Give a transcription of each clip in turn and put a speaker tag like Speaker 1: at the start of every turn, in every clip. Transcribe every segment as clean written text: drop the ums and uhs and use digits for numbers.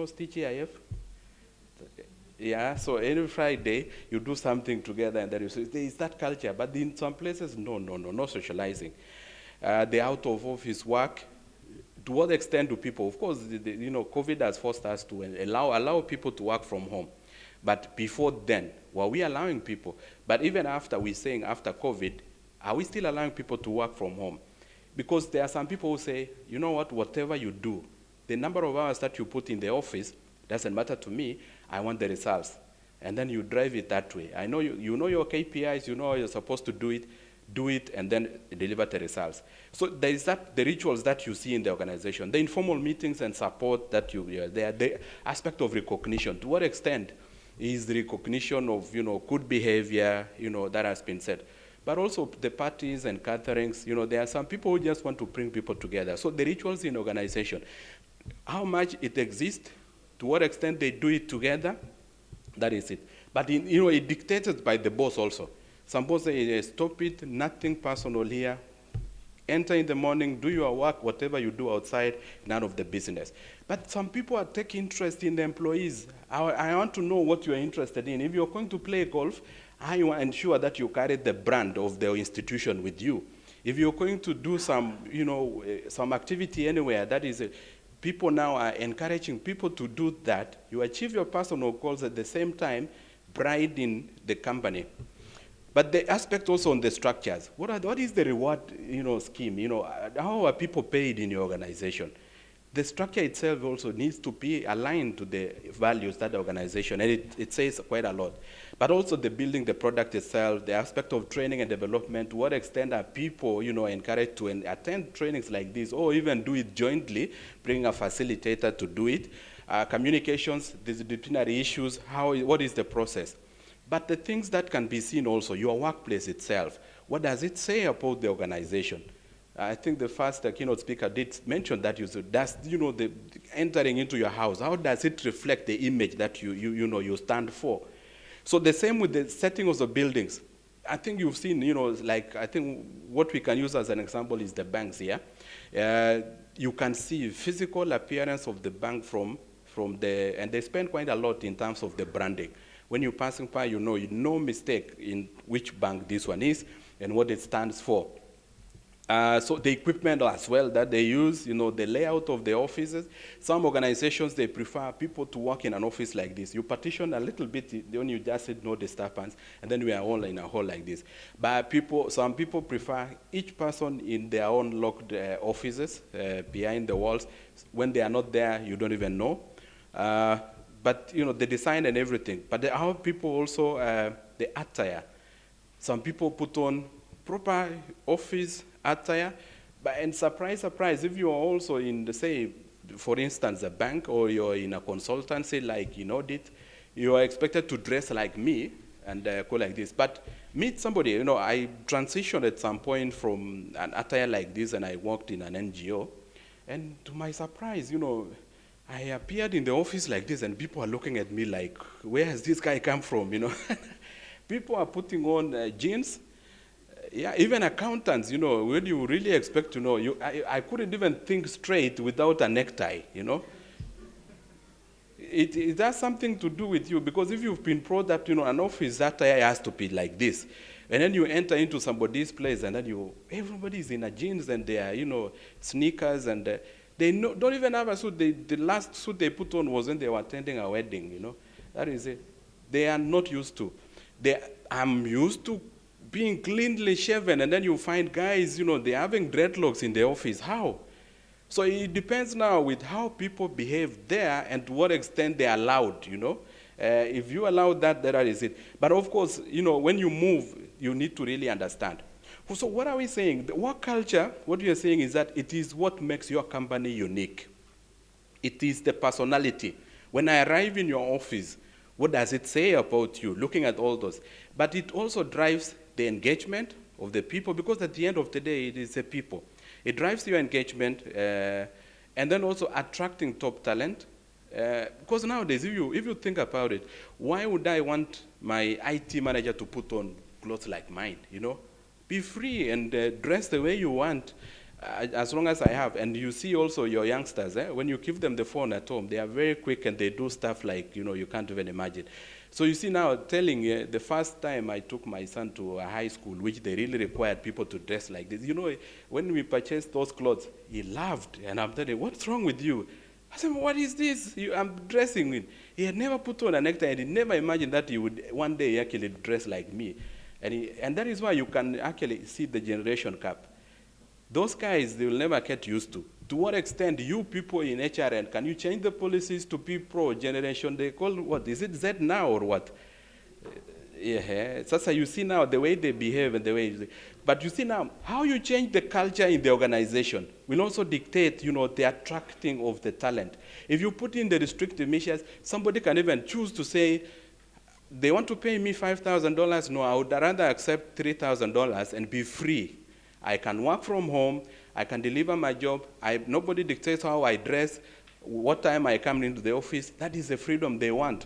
Speaker 1: know TGIF? Yeah, so every Friday you do something together and then you say, there is that culture. But in some places, no socializing. The out of office work, to what extent do people, of course, COVID has forced us to allow people to work from home. But before then, were we allowing people? But even after, we're saying after COVID, are we still allowing people to work from home? Because there are some people who say, you know what, whatever you do, the number of hours that you put in the office doesn't matter to me, I want the results. And then you drive it that way. I know you know your KPIs, you know how you're supposed to do it, and then deliver the results. So there is the rituals that you see in the organization, the informal meetings and support that the aspect of recognition. To what extent is the recognition of, good behavior, that has been said. But also the parties and gatherings, there are some people who just want to bring people together. So the rituals in organization, how much it exists, to what extent they do it together, that is it. But it dictated by the boss also. Some boss say, stop it, nothing personal here. Enter in the morning, do your work, whatever you do outside, none of the business. But some people are taking interest in the employees. I want to know what you're interested in. If you're going to play golf, I want to ensure that you carry the brand of the institution with you. If you're going to do some activity anywhere, that is people now are encouraging people to do that. You achieve your personal goals at the same time, pride in the company. But the aspect also on the structures. What is the reward, scheme? How are people paid in your organization? The structure itself also needs to be aligned to the values that the organization, and it says quite a lot. But also the building the product itself, the aspect of training and development, to what extent are people, encouraged to attend trainings like this, or even do it jointly, bring a facilitator to do it. Communications, disciplinary issues, what is the process? But the things that can be seen also, your workplace itself, what does it say about the organization? I think the first keynote speaker did mention that the entering into your house, how does it reflect the image that you stand for? So the same with the setting of the buildings. I think you've seen, I think what we can use as an example is the banks here. You can see physical appearance of the bank from and they spend quite a lot in terms of the branding. When you're passing by, no mistake in which bank this one is and what it stands for. So the equipment as well that they use, the layout of the offices. Some organizations, they prefer people to work in an office like this. You partition a little bit, then you just said no disturbance, and then we are all in a hall like this. But some people prefer each person in their own locked offices behind the walls. When they are not there, you don't even know. But the design and everything. But how people also, the attire. Some people put on proper office attire, and surprise, if you are also in for instance, a bank, or you're in a consultancy like in audit, you are expected to dress like me and go like this. But meet somebody, I transitioned at some point from an attire like this, and I worked in an NGO, and to my surprise, I appeared in the office like this, and people are looking at me like, where has this guy come from, People are putting on jeans. Yeah, even accountants, when you really expect to know, I couldn't even think straight without a necktie, It has something to do with you, because if you've been brought up, an office attire has to be like this. And then you enter into somebody's place, and then everybody's in a jeans, and they are, sneakers, and they don't even have a suit. The last suit they put on was when they were attending a wedding, That is it. They are not used to. I'm used to being cleanly shaven, and then you find guys, they're having dreadlocks in the office. How? So it depends now with how people behave there and to what extent they're allowed, If you allow that is it. But of course, when you move, you need to really understand. So what are we saying? The work culture, what we are saying is that it is what makes your company unique. It is the personality. When I arrive in your office, what does it say about you? Looking at all those. But it also drives the engagement of the people, because at the end of the day, it is the people. It drives your engagement, and then also attracting top talent. Because nowadays, if you think about it, why would I want my IT manager to put on clothes like mine, Be free and dress the way you want. As long as I have, and you see also your youngsters, when you give them the phone at home, they are very quick and they do stuff like, you can't even imagine. So you see now, telling the first time I took my son to a high school, which they really required people to dress like this, when we purchased those clothes, he laughed, and I'm telling him, what's wrong with you? I said, what is this I'm dressing in? He had never put on a necktie, and he never imagined that he would one day actually dress like me. And that is why you can actually see the generation gap. Those guys, they will never get used to. To what extent you people in HRN, can you change the policies to be pro-generation? They call, what, is it Z now or what? Yeah, so you see now the way they behave and the way, but you see now, how you change the culture in the organization will also dictate, the attracting of the talent. If you put in the restrictive measures, somebody can even choose to say, they want to pay me $5,000, no, I would rather accept $3,000 and be free. I can work from home, I can deliver my job, nobody dictates how I dress, what time I come into the office. That is the freedom they want.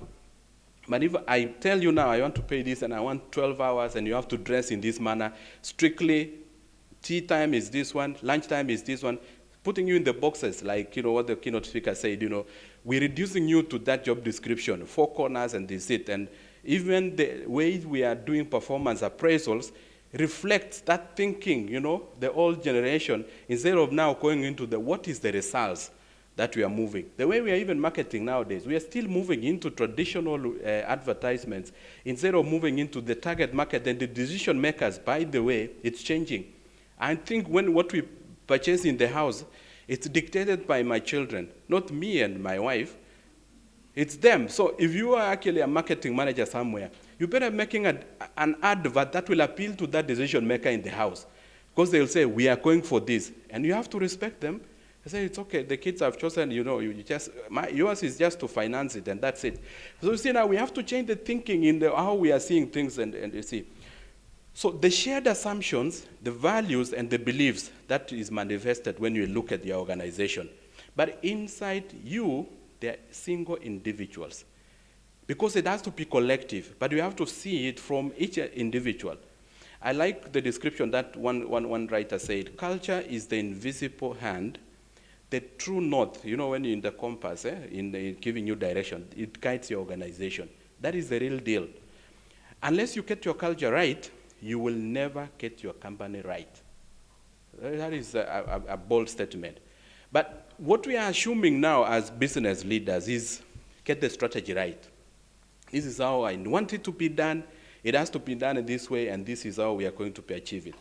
Speaker 1: But if I tell you now, I want to pay this and I want 12 hours and you have to dress in this manner, strictly, tea time is this one, lunch time is this one, putting you in the boxes, like what the keynote speaker said, we're reducing you to that job description, 4 corners and this it. And even the way we are doing performance appraisals reflects that thinking, the old generation, instead of now going into what is the results that we are moving. The way we are even marketing nowadays, we are still moving into traditional advertisements instead of moving into the target market and the decision makers. By the way, it's changing. I think what we purchase in the house, it's dictated by my children, not me and my wife. It's them. So if you are actually a marketing manager somewhere, you better making an advert that will appeal to that decision maker in the house. Because they'll say, we are going for this. And you have to respect them. I say, it's okay, the kids have chosen, yours is just to finance it, and that's it. So you see now, we have to change the thinking in how we are seeing things, and you see. So the shared assumptions, the values, and the beliefs, that is manifested when you look at the organization. But inside you, they're single individuals. Because it has to be collective, but you have to see it from each individual. I like the description that one writer said, culture is the invisible hand, the true north, when you're in the compass, in giving you direction, it guides your organization. That is the real deal. Unless you get your culture right, you will never get your company right. That is a bold statement. But what we are assuming now as business leaders is get the strategy right. This is how I want it to be done. It has to be done in this way, and this is how we are going to achieve it.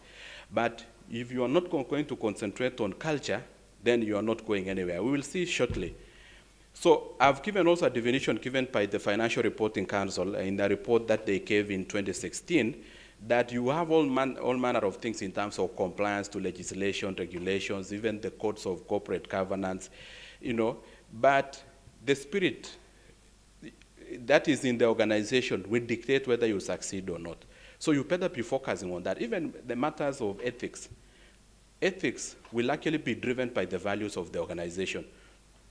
Speaker 1: But if you are not going to concentrate on culture, then you are not going anywhere. We will see shortly. So I've given also a definition given by the Financial Reporting Council in the report that they gave in 2016, that you have all manner of things in terms of compliance to legislation, regulations, even the codes of corporate governance, but the spirit that is in the organization will dictate whether you succeed or not. So you better be focusing on that. Even the matters of ethics. Ethics will actually be driven by the values of the organization.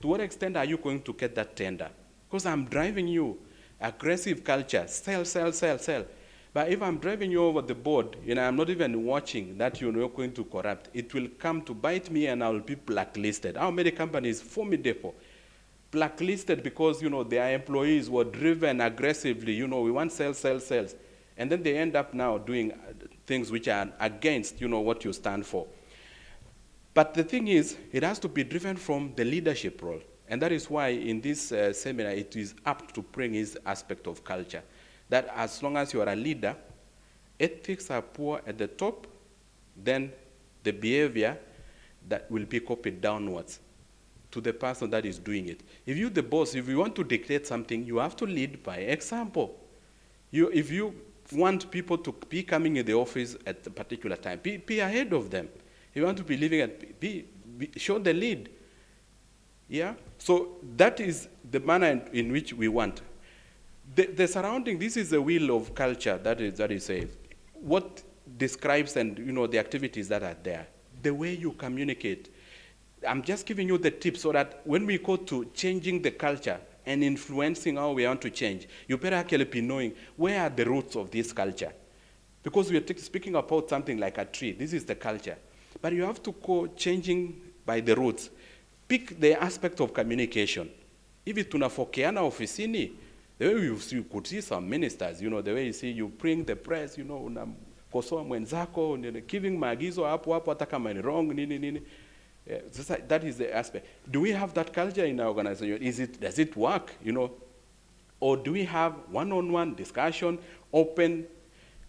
Speaker 1: To what extent are you going to get that tender? Because I'm driving you aggressive culture, sell, sell, sell, sell. But if I'm driving you over the board, I'm not even watching that you're not going to corrupt, it will come to bite me and I will be blacklisted. How many companies, formidable, blacklisted because, their employees were driven aggressively, we want sales, sales, sales. And then they end up now doing things which are against, what you stand for. But the thing is, it has to be driven from the leadership role. And that is why in this seminar, it is apt to bring this aspect of culture. That as long as you are a leader, ethics are poor at the top, then the behavior that will be copied downwards to the person that is doing it. If you're the boss, if you want to dictate something, you have to lead by example. If you want people to be coming in the office at a particular time, be ahead of them. If you want to be living show the lead. Yeah? So that is the manner in which we want. The surrounding, this is the wheel of culture, that is what describes and the activities that are there. The way you communicate. I'm just giving you the tips so that when we go to changing the culture and influencing how we want to change, you better actually be knowing where are the roots of this culture. Because we are speaking about something like a tree. This is the culture. But you have to go changing by the roots. Pick the aspect of communication. If it tunafokeana ofisini, the way you could see some ministers, the way you see you bring the press, unamkosoa mwenzako, giving maagizo hapo hapo hata kama ni wrong, nini. That is the aspect. Do we have that culture in our organization? Does it work, Or do we have one-on-one discussion, open?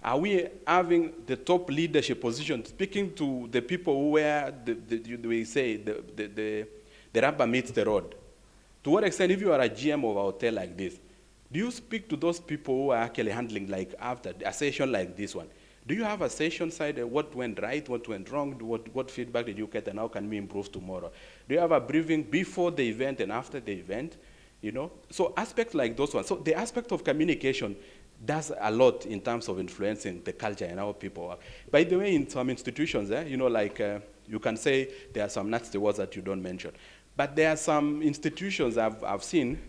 Speaker 1: Are we having the top leadership position, speaking to the people where the rubber meets the road? To what extent, if you are a GM of a hotel like this, do you speak to those people who are actually handling, like after a session like this one? Do you have a session side, what went right, what went wrong, what feedback did you get, and how can we improve tomorrow? Do you have a briefing before the event and after the event? So aspects like those ones. So the aspect of communication does a lot in terms of influencing the culture and how people work. By the way, in some institutions, you can say there are some nasty words that you don't mention. But there are some institutions I've seen,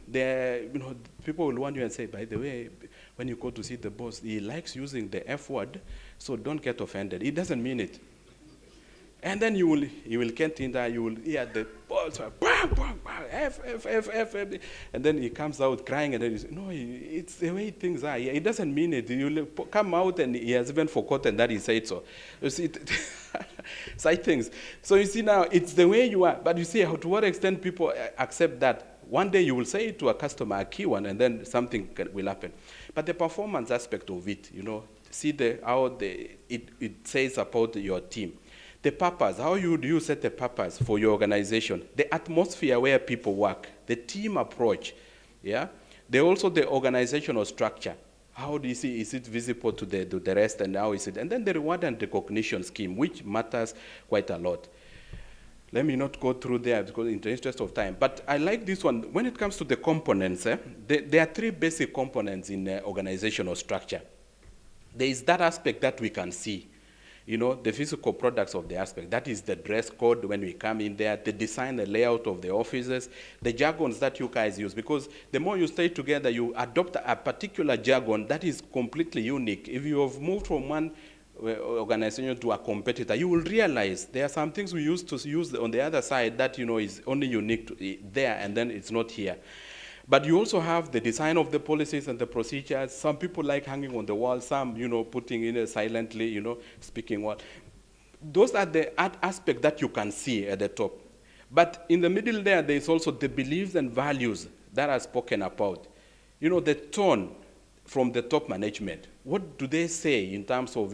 Speaker 1: people will want you and say, by the way, when you go to see the boss, he likes using the F word, so don't get offended. He doesn't mean it. And then you will get in there, you will hear the boss, bam, bam, bam, F, and then he comes out crying, and then he says, no, it's the way things are. He doesn't mean it. He will come out, and he has even forgotten that he said so. You see, side things. So you see now, it's the way you are. But you see, to what extent people accept that. One day you will say it to a customer, a key one, and then something will happen. But the performance aspect of it, see how it says about your team. The purpose, how do you set the purpose for your organization? The atmosphere where people work, the team approach, yeah? Also the organizational structure. How do you see, is it visible to the rest, and how is it? And then the reward and recognition scheme, which matters quite a lot. Let me not go through there because in the interest of time. But I like this one. When it comes to the components, there are three basic components in organizational structure. There is that aspect that we can see. The physical products of the aspect. That is the dress code when we come in there, the design, the layout of the offices, the jargons that you guys use. Because the more you stay together, you adopt a particular jargon that is completely unique. If you have moved from one organization to a competitor, you will realize there are some things we used to use on the other side that is only unique to there, and then it's not here. But you also have the design of the policies and the procedures. Some people like hanging on the wall, some, putting in it silently, speaking what. Those are the aspects that you can see at the top. But in the middle there is also the beliefs and values that are spoken about. The tone from the top management. What do they say in terms of,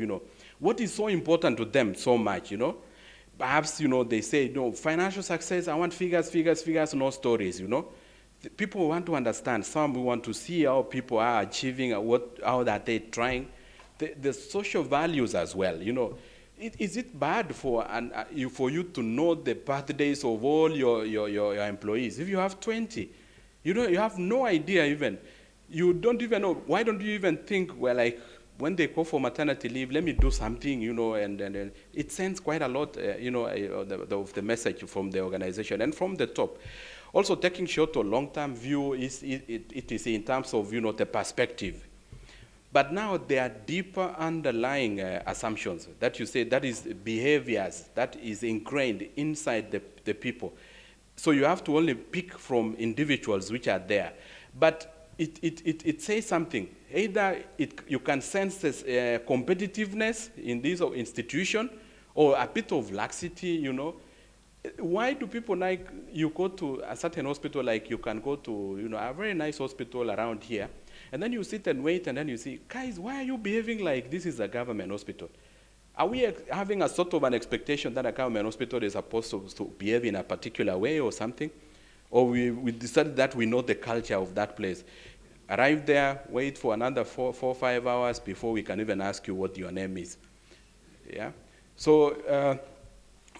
Speaker 1: what is so important to them so much, Perhaps, they say, financial success, I want figures, no stories, People want to understand. Some we want to see how people are achieving, how are they trying. The social values as well. Is it bad for you to know the birthdays of all your employees? If you have 20, you have no idea even. You don't even know. Why don't you even think, well, like when they go for maternity leave, let me do something, and it sends quite a lot, of the message from the organization and from the top. Also, taking short or long-term view it is in terms of the perspective. But now there are deeper underlying assumptions that you say that is behaviors that is ingrained inside the people. So you have to only pick from individuals which are there. But it says something. Either you can sense this competitiveness in this institution, or a bit of laxity, Why do people like, you go to a certain hospital, like you can go to, a very nice hospital around here, and then you sit and wait, and then you see, guys, why are you behaving like this is a government hospital? Are we having a sort of an expectation that a government hospital is supposed to behave in a particular way or something? Or we decided that we know the culture of that place. Arrive there, wait for another 4 or 5 hours before we can even ask you what your name is. Yeah? So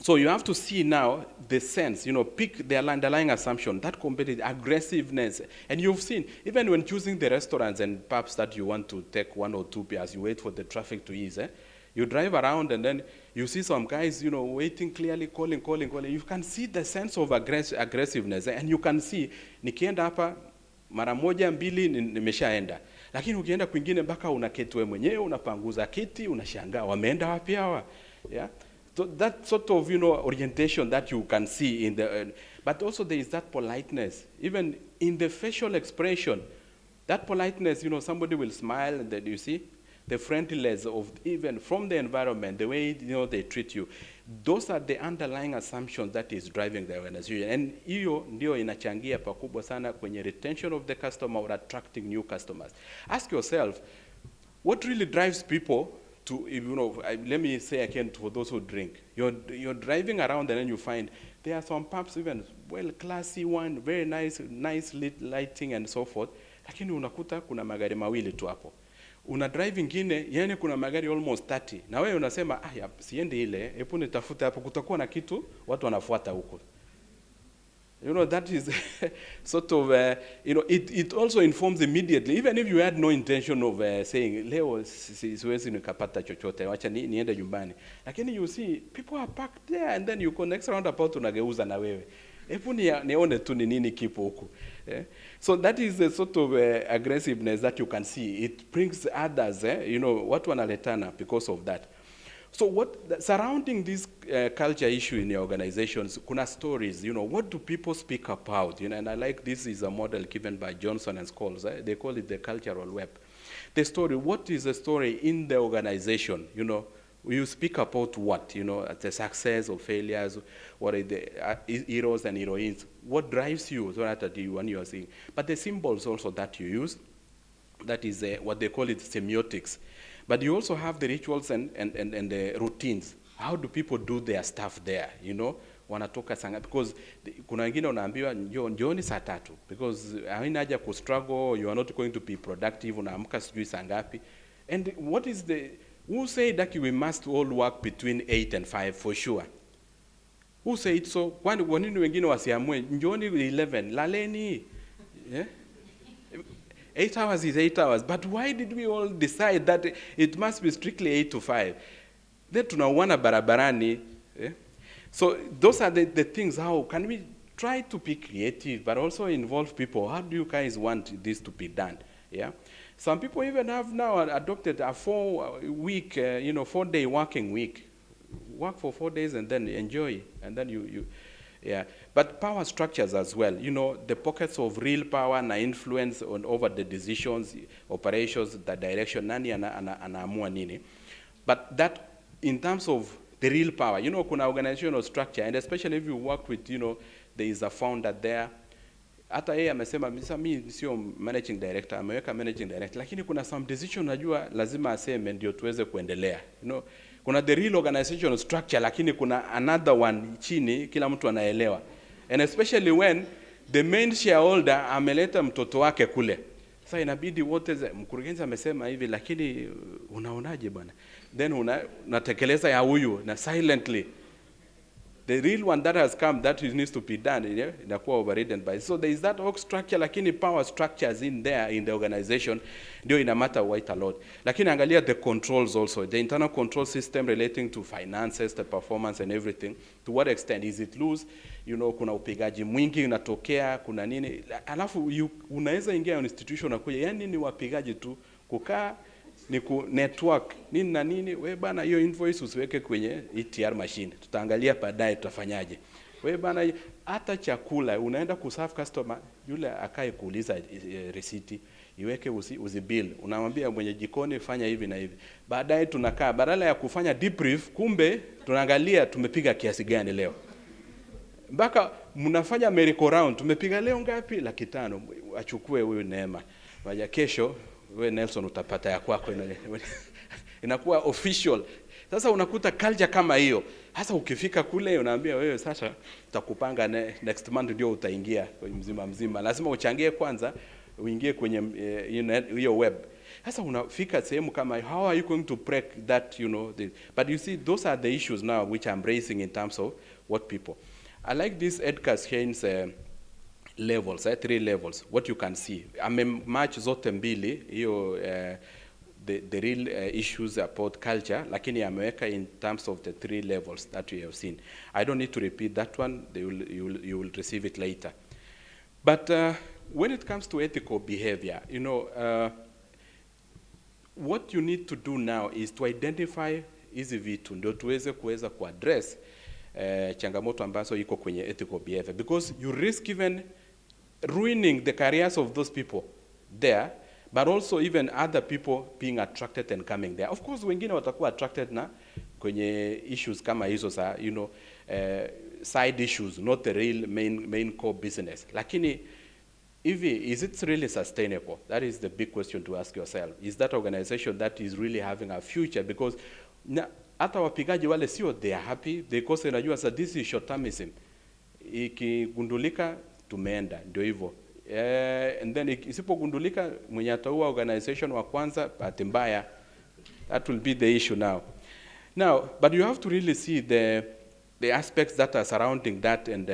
Speaker 1: you have to see now the sense, pick the underlying assumption, that competitive aggressiveness. And you've seen, even when choosing the restaurants and pubs that you want to take 1 or 2 beers, you wait for the traffic to ease. You drive around and then you see some guys, waiting clearly, calling. You can see the sense of aggressiveness. And you can see, nikienda hapa, mara moja mbili nimeshaenda. Lakini ukienda kwingine mpaka unaketi wewe mwenyewe, unapanguza kiti, unashangaa, wameenda wapi hawa? Yeah? So that sort of, you know, orientation that you can see in the, but also there is that politeness, even in the facial expression. That politeness, you know, somebody will smile, and then you see the friendliness of even from the environment, the way, you know, they treat you. Those are the underlying assumptions that is driving the organization. And hiyo ndio inachangia pakubwa sana kwenye retention of the customer or attracting new customers. Ask yourself, what really drives people to, you know, let me say again for those who drink. You're driving around and then you find there are some pubs, even well classy one, very nice lit lighting and so forth. Lakini unakuta kuna magari mawili tu hapo. Una drive ingine, yani kuna magari almost 30. Na wewe unasema, siendi ile, hebu nitafute hapo, kutakuwa na kitu, watu wanafuata huko. You know, that is sort of, you know, it also informs immediately, even if you had no intention of saying, leo siwezi nikapata chochote, wacha niende nyumbani. Lakini you see, people are packed there, and then you go next roundabout unageuza na wewe. Hebu nione tu ni nini kipo huku. So that is the sort of aggressiveness that you can see. It brings others, you know, watu wanaletana because of that. So surrounding this culture issue in your organizations, kuna stories, you know, what do people speak about? You know, and I like this is a model given by Johnson and Scholes. They call it the cultural web. The story, what is the story in the organization? You know, you speak about what? You know, the success or failures, what are the heroes and heroines? What drives you so that when you are seeing? But the symbols also that you use, that is what they call it semiotics. But you also have the rituals and the routines. How do people do their stuff there, you know? Wanatoka sanga, because kuna wengine unaambiwa njooni saa 3, because haina haja ku struggle, you are not going to be productive, unaamka sijui saa ngapi. And what is who said that we must all work between 8 and 5 for sure? Who said so? Kwa nini wengine wasiamue njooni 11, laleni? Yeah? 8 hours is 8 hours, but why did we all decide that it must be strictly 8 to 5? Then tunawana barabarani. So those are the things. How can we try to be creative, but also involve people? How do you guys want this to be done? Yeah. Some people even have now adopted a 4-week, you know, 4-day working week. Work for 4 days and then enjoy, and then yeah. But power structures as well, you know, the pockets of real power and influence over the decisions, operations, the direction, nani anaamua nini. But that, in terms of the real power, you know, kuna organizational structure, and especially if you work with, you know, there is a founder there. Hata yeye amesema, mimi sio managing director, ameweka managing director, lakini kuna some decision najua lazima aseme ndio tuweze kuendelea, you know. Kuna the real organizational structure, lakini kuna another one chini, kila mtu anaelewa. And especially when the main shareholder ameleta mtoto wake kule. Sasa inabidi wote, mkurugenzi amesema hivi, lakini unaonaje bwana? Then unatekeleza ya huyu na silently. The real one that has come, that needs to be done, inakuwa overridden by. So there is that org structure, lakini power structures in there in the organization, ndio ina matter quite a lot. Lakini angalia the controls also, the internal control system relating to finances, the performance and everything. To what extent is it loose? You know, kuna upigaji mwingi unatokea, kuna nini. Alafu unaweza ingia institution na kuja, yani ni wapigaji tu, kukaa ni ku network nini na nini. We bana, hiyo invoice usiweke kwenye ETR machine, tutaangalia baadaye tutafanyaje. We bana, hata chakula unaenda kuserve customer, yule akae kuuliza receipt, iweke uzibill, unamwambia mwenye jikoni fanya hivi na hivi. Baadaye tunakaa, badala ya kufanya debrief, kumbe tunaangalia tumepiga kiasi gani leo. Mpaka mnafanya merry-go round, tumepiga leo ngapi? 500. Achukue huyu Neema, waja kesho we Nelson utapata ya kwako. Inakuwa official. Sasa unakuta culture kama hiyo. Hasa ukifika kule unaambia wewe sasa tutakupanga next month ndio utaingia kwenye mzima. Lazima uchangie kwanza uingie kwenye hiyo web. Sasa unafika sehemu kama, how are you going to break that, you know? But you see, those are the issues now which I'm raising in terms of what people. I like this Edgar Scheins levels, 3 levels, what you can see. Match zote mbili, hiyo the real issues about culture, lakini ameweka in terms of the 3 levels that we have seen. I don't need to repeat that one, you will receive it later. But when it comes to ethical behavior, you know, what you need to do now is to identify, hizi vitu ndio kuweza kuaddress changamoto ambazo iko kwenye ethical behavior, because you risk even ruining the careers of those people there, but also even other people being attracted and coming there. Of course, wengine watakuwa attracted na kwenye issues kama hizo za, side issues, not the real main core business. Lakini, is it really sustainable? That is the big question to ask yourself. Is that organization that is really having a future? Because hata wapigaji wale sio, they are happy because najua so this is short termism. Ikigundulika tumeenda, ndio hivyo. And then isipogundulika mwenye ataua organization wa kwanza bahati mbaya, that will be the issue now. But you have to really see the aspects that are surrounding that and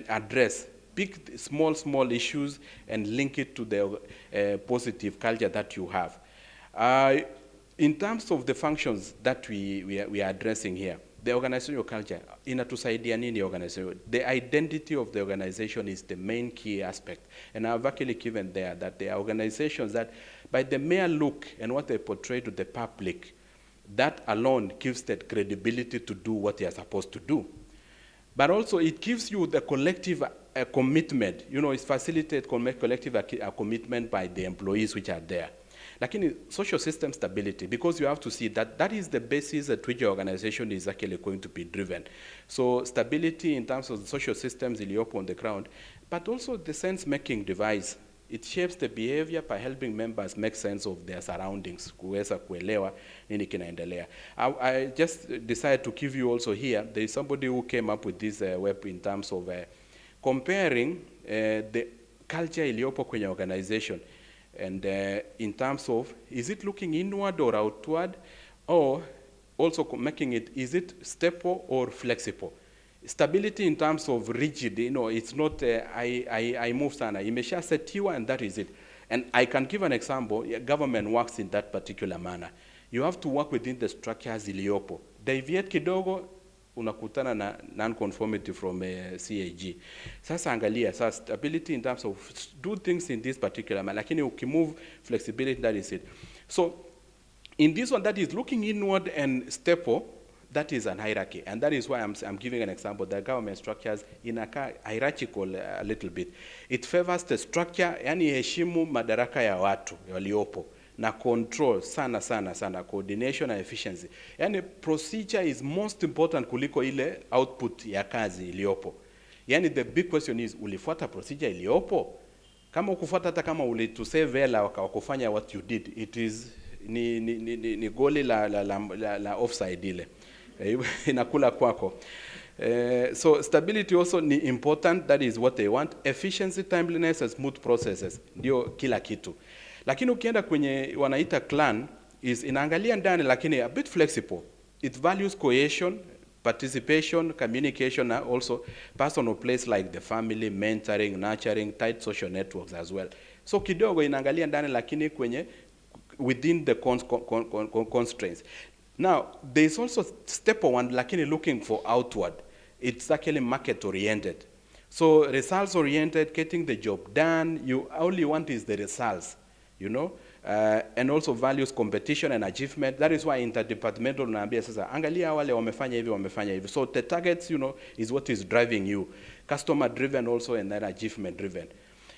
Speaker 1: address big, small issues and link it to the positive culture that you have. In terms of the functions that we are addressing here, the organizational culture, inatusaidia nini organization? The identity of the organization is the main key aspect. And I've actually given there that there are organizations that by the mere look and what they portray to the public, that alone gives that credibility to do what they are supposed to do. But also it gives you the collective commitment, it facilitates collective commitment by the employees which are there. Lakini social system stability, because you have to see that is the basis at which your organization is actually going to be driven. So stability in terms of the social systems iliyopo on the ground, but also the sense-making device. It shapes the behavior by helping members make sense of their surroundings, kuweza kuelewa nini kinaendelea. I just decided to give you also here, there is somebody who came up with this web in terms of comparing the culture iliyopo kwenye organization. And in terms of, is it looking inward or outward, or also making it, is it stable or flexible? Stability in terms of rigid, it's not, I move sana, imesha setiwa and that is it. And I can give an example, government works in that particular manner. You have to work within the structures iliyopo. Deviate kidogo, unakutana na non-conformity from CAG. Sasa angalia, stability in terms of do things in this particular manner, lakini ukimove flexibility, that is it. So in this one that is looking inward and stable, that is an hierarchy, and that is why I'm giving an example. The government structures in a hierarchical a little bit. It favors the structure, yani heshimu madaraka ya watu waliopo, na control sana, coordination and efficiency. Yani procedure is most important kuliko ile output ya kazi iliyopo. Yani the big question is, ulifuata procedure iliyopo? Kama ukufuata, hata kama ulitusave hela wakufanya what you did, it is ni goli la offside ile. Inakula kwako. So stability also ni important, that is what they want. Efficiency, timeliness, and smooth processes, ndio kila kitu. Lakini ukienda kwenye wanaita clan, is inaangalia ndani lakini a bit flexible. It values cohesion, participation, communication, and also personal place like the family, mentoring, nurturing, tight social networks as well. So kidogo inaangalia ndani lakini kwenye within the constraints. Now, there is also step one, lakini looking for outward. It's actually market oriented. So results oriented, getting the job done, you only want is the results, and also values competition and achievement. That is why interdepartmental naambia sasa, angalia wale wamefanya hivi. So the targets, is what is driving you. Customer driven also, and then achievement driven.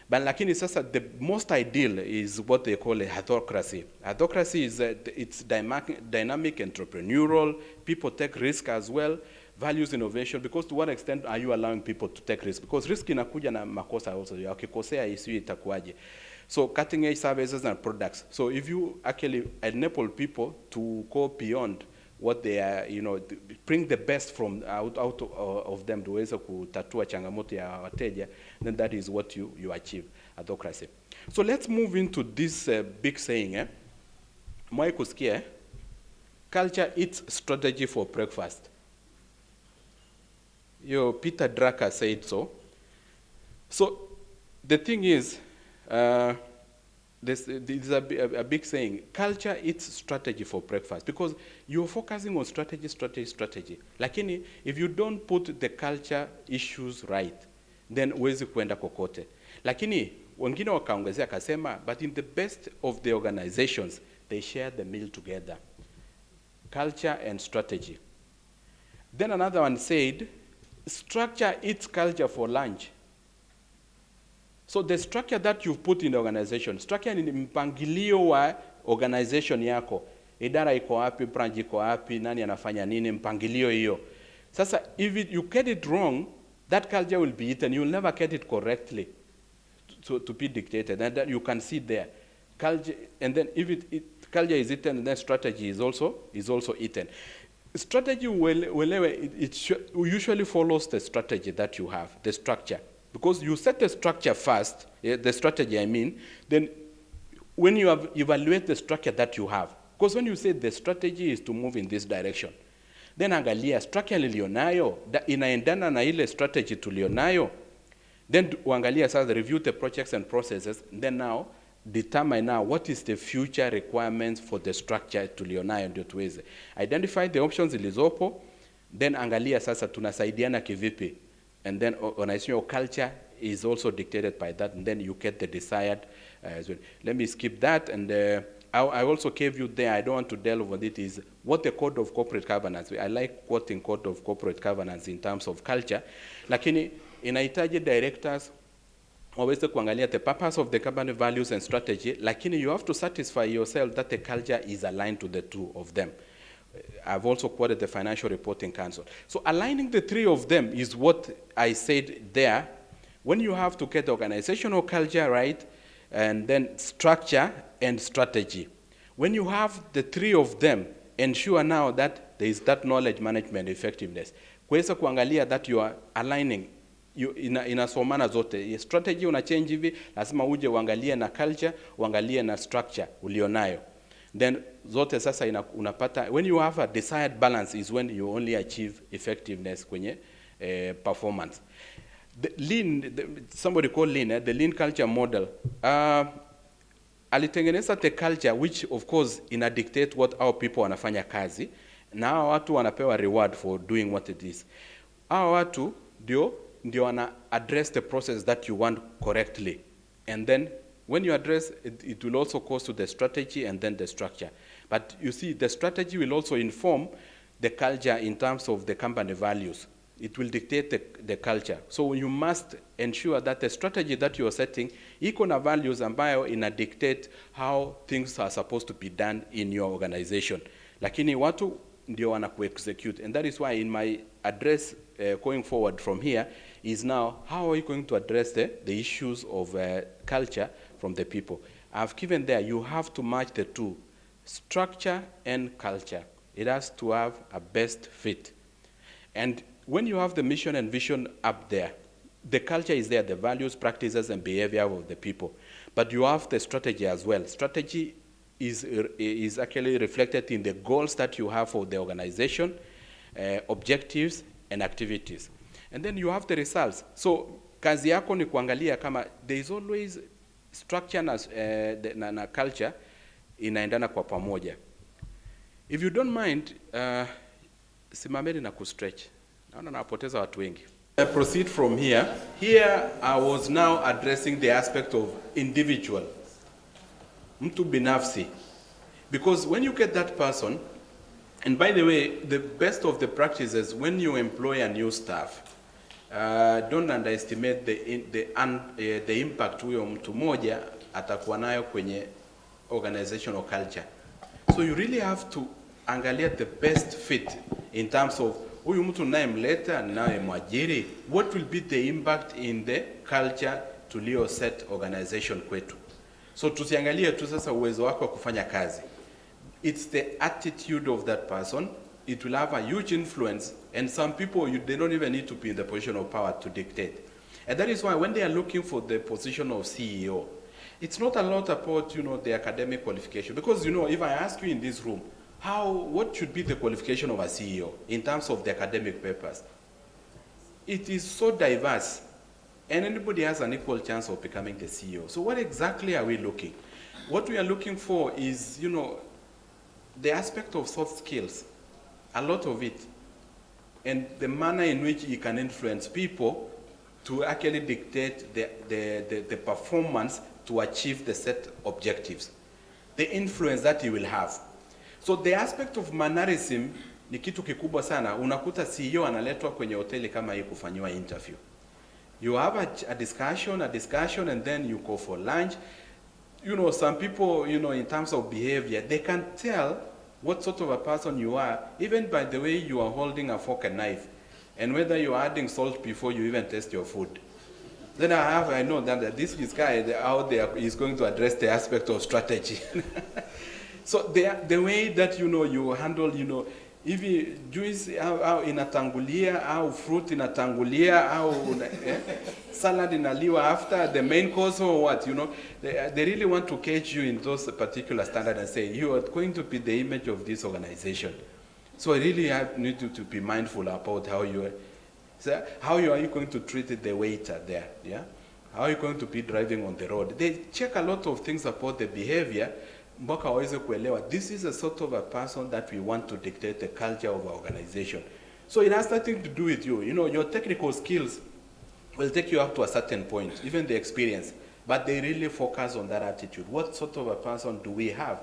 Speaker 1: But lakini sasa, the most ideal is what they call a hathocracy. Hathocracy is it's dynamic, entrepreneurial, people take risk as well, values innovation, because to what extent are you allowing people to take risk? Because risk inakuja na makosa also, wakikosea isiyo itakuwaje. So cutting edge services and products. So if you actually enable people to go beyond what they are, bring the best from out of them to weza kutatua changamoto ya wateja, then that is what you achieve, advocacy. So let's move into this big saying. Mwai kusikia, culture eats strategy for breakfast. Peter Drucker said so. So the thing is, this is a big saying. Culture eats strategy for breakfast, because you're focusing on strategy. Lakini if you don't put the culture issues right, then huwezi kuenda kokote. Lakini wengine wakaongezea kasema, but in the best of the organizations, they share the meal together. culture and strategy. Then another one said, structure eats culture for lunch. So the structure that you've put in the organization, structure ni mpangilio wa organization yako. Idara iko wapi, branch iko wapi, nani anafanya nini, mpangilio hiyo. Sasa if you get it wrong, that culture will be eaten. You will never get it correctly to be dictated. And that you can see there. Culture, and then if culture is eaten, then strategy is also eaten. Strategy usually follows the strategy that you have, the structure. Because you set the structure first, the strategy I mean, then when you evaluate the structure that you have, because when you say the strategy is to move in this direction, then angalia structure nilionayo inaendana na ile strategy tulionayo, then uangalia sasa, review the projects and processes, then now determine now what is the future requirements for the structure tulionayo, ndio tuweze identify the options zilizopo, then angalia sasa tunasaidiana kivipi, and then organizational culture is also dictated by that, and then you get the desired as well. Let me skip that, and I also gave you there, I don't want to delve on it, is what the code of corporate governance. I like quoting code of corporate governance in terms of culture, lakini inahitaji directors waweze kuangalia the purpose of the company values and strategy, lakini you have to satisfy yourself that the culture is aligned to the two of them. I've also quoted the Financial Reporting Council. So aligning the three of them is what I said there. When you have to get organizational culture right, and then structure and strategy. When you have the three of them, ensure now that there is that knowledge management effectiveness. Kuweza kuangalia that you are aligning, inasomana zote. Strategy una change hivi, lazima uje uangalie na culture, uangalie na structure ulionayo. Then zote sasa unapata, when you have a desired balance is when you only achieve effectiveness kwenye performance. The lean, somebody called lean, the lean culture model. Alitengeneza the culture which of course ina dictate what our people wanafanya kazi, na hao watu wanapewa reward for doing what it is. Hao watu ndio wana address the process that you want correctly, and then when you address it will also cause to the strategy and then the structure. But you see, the strategy will also inform the culture in terms of the company values. It will dictate the culture. So you must ensure that the strategy that you are setting iko na values ambayo ina dictate how things are supposed to be done in your organization. Lakini watu ndio wana execute, and that is why in my address going forward from here is now, how are you going to address the issues of culture from the people? I've given there, you have to match the two, structure and culture. It has to have a best fit. And when you have the mission and vision up there, the culture is there, the values, practices, and behavior of the people. But you have the strategy as well. Strategy is actually reflected in the goals that you have for the organization, objectives, and activities. And then you have the results. So kazi yako ni kuangalia kama there is always structure na culture inaendana kwa pamoja. If you don't mind, simameni na kustretch. Naona napoteza watu wengi. I proceed from here. Here I was now addressing the aspect of individual. Mtu binafsi. Because when you get that person, and by the way, the best of the practices, when you employ a new staff, don't underestimate the impact huyo mtu moja atakuwa nayo kwenye organizational culture. So you really have to angalia the best fit in terms of huyu mtu nayemleta naye mwajiri, what will be the impact in the culture tulio set organization kwetu. So tusiangalie tu sasa uwezo wako wa kufanya kazi. It's the attitude of that person. It will have a huge influence, and some people, they don't even need to be in the position of power to dictate. And that is why when they are looking for the position of CEO, it's not a lot about, the academic qualification. Because, if I ask you in this room, what should be the qualification of a CEO in terms of the academic papers? It is so diverse, and anybody has an equal chance of becoming the CEO. So what exactly are we looking? What we are looking for is, the aspect of soft skills, a lot of it, and the manner in which he can influence people to actually dictate the performance to achieve the set objectives, the influence that he will have. So the aspect of mannerism ni kitu kikubwa sana. Unakuta CEO analetwa kwenye hoteli kama hii kufanyiwa interview. You have a discussion, and then you go for lunch. You know, some people, you know, in terms of behavior, they can tell what sort of a person you are, even by the way you are holding a fork and knife, and whether you are adding salt before you even taste your food. Then I know that this guy out there is going to address the aspect of strategy. So the way that, you know, you handle, you know, hivi juice au inatangulia au fruit inatangulia au salad inaliwa after the main course or what, you know, they really want to catch you in those particular standards and say you are going to be the image of this organization. So I really need to be mindful about how you are you going to treat the waiter there, yeah? How are you going to be driving on the road? They check a lot of things about the behavior. Mpaka waweze kuelewa, this is a sort of a person that we want to dictate the culture of our organization. So it has nothing to do with you. You know, your technical skills will take you up to a certain point, even the experience, but they really focus on that attitude. What sort of a person do we have?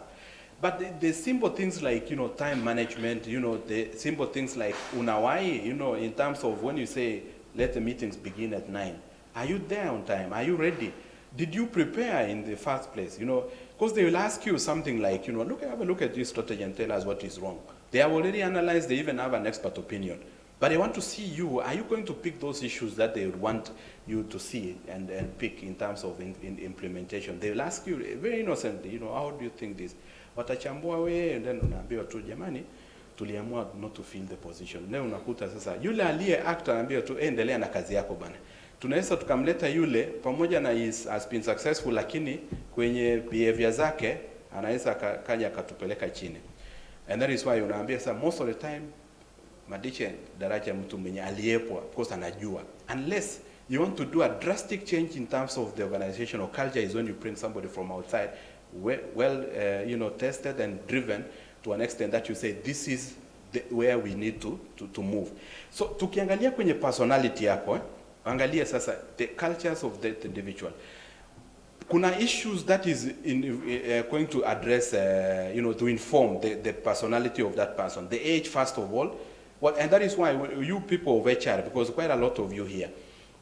Speaker 1: But the simple things like, you know, time management, you know, the simple things like unawai, you know, in terms of when you say, let the meetings begin at 9. Are you there on time? Are you ready? Did you prepare in the first place? You know, because they will ask you something like, you know, have a look at this strategy and tell us what is wrong. They have already analyzed, they even have an expert opinion. But they want to see you, are you going to pick those issues that they would want you to see and pick in terms of implementation? They will ask you very innocently, you know, how do you think this? Watachambua we, and then unaambiwa tu jamani, tuliamua not to fill the position. Leo unakuta sasa, yule aliye act anaambiwa tu, endelea na kazi yako bana. Tunaweza tukamleta yule pamoja na has been successful, lakini kwenye behavior zake anaweza kaja akatupeleka chini. And that is why unaambia sasa most of the time madiche daraja mtu mwenye aliyepo, of course anajua, unless you want to do a drastic change in terms of the organizational culture is when you bring somebody from outside you know, tested and driven to an extent that you say this is where we need to move. So tukiangalia kwenye personality yako, angalia sasa the cultures of the individual. Kuna issues that is going to address, you know, to inform the personality of that person. The age, first of all. And that is why you people of HR, because quite a lot of you here,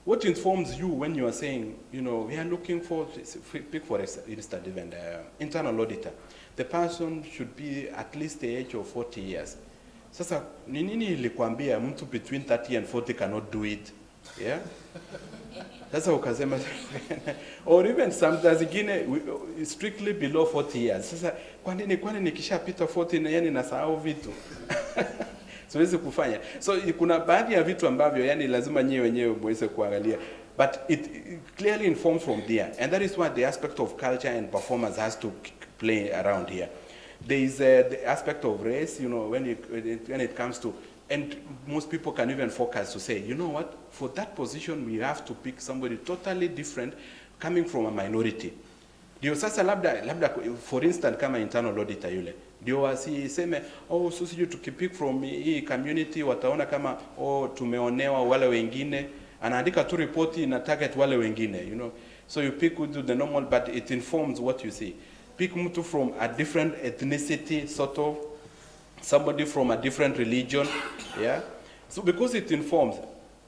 Speaker 1: what informs you when you are saying, you know, we are looking for, pick for instance, even internal auditor. The person should be at least the age of 40 years. Sasa, nini ilikuambia mtu between 30 and 40 cannot do it? Yeah? Sasa ukasema, or even sometimes zingine strictly below 40 years. Sasa, kwani nikishapita 40 na yani nasahau vitu? Siwezi kufanya. So kuna baadhi ya vitu ambavyo yani lazima nyewe wenyewe muweze kuangalia. But it clearly informs from there. And that is why the aspect of culture and performance has to play around here. There is the aspect of race, you know, when it comes to, and most people can even focus to say, you know what, for that position we have to pick somebody totally different coming from a minority. Ndio sasa labda for instance kama internal auditor yule, ndio wasiseme sisi tukipick from hii community wataona kama tumeonewa wale wengine, anaandika tu report na target wale wengine, you know. So you pick with the normal, but it informs what you see. Pick mtu from a different ethnicity, sort of somebody from a different religion, yeah. So because it informs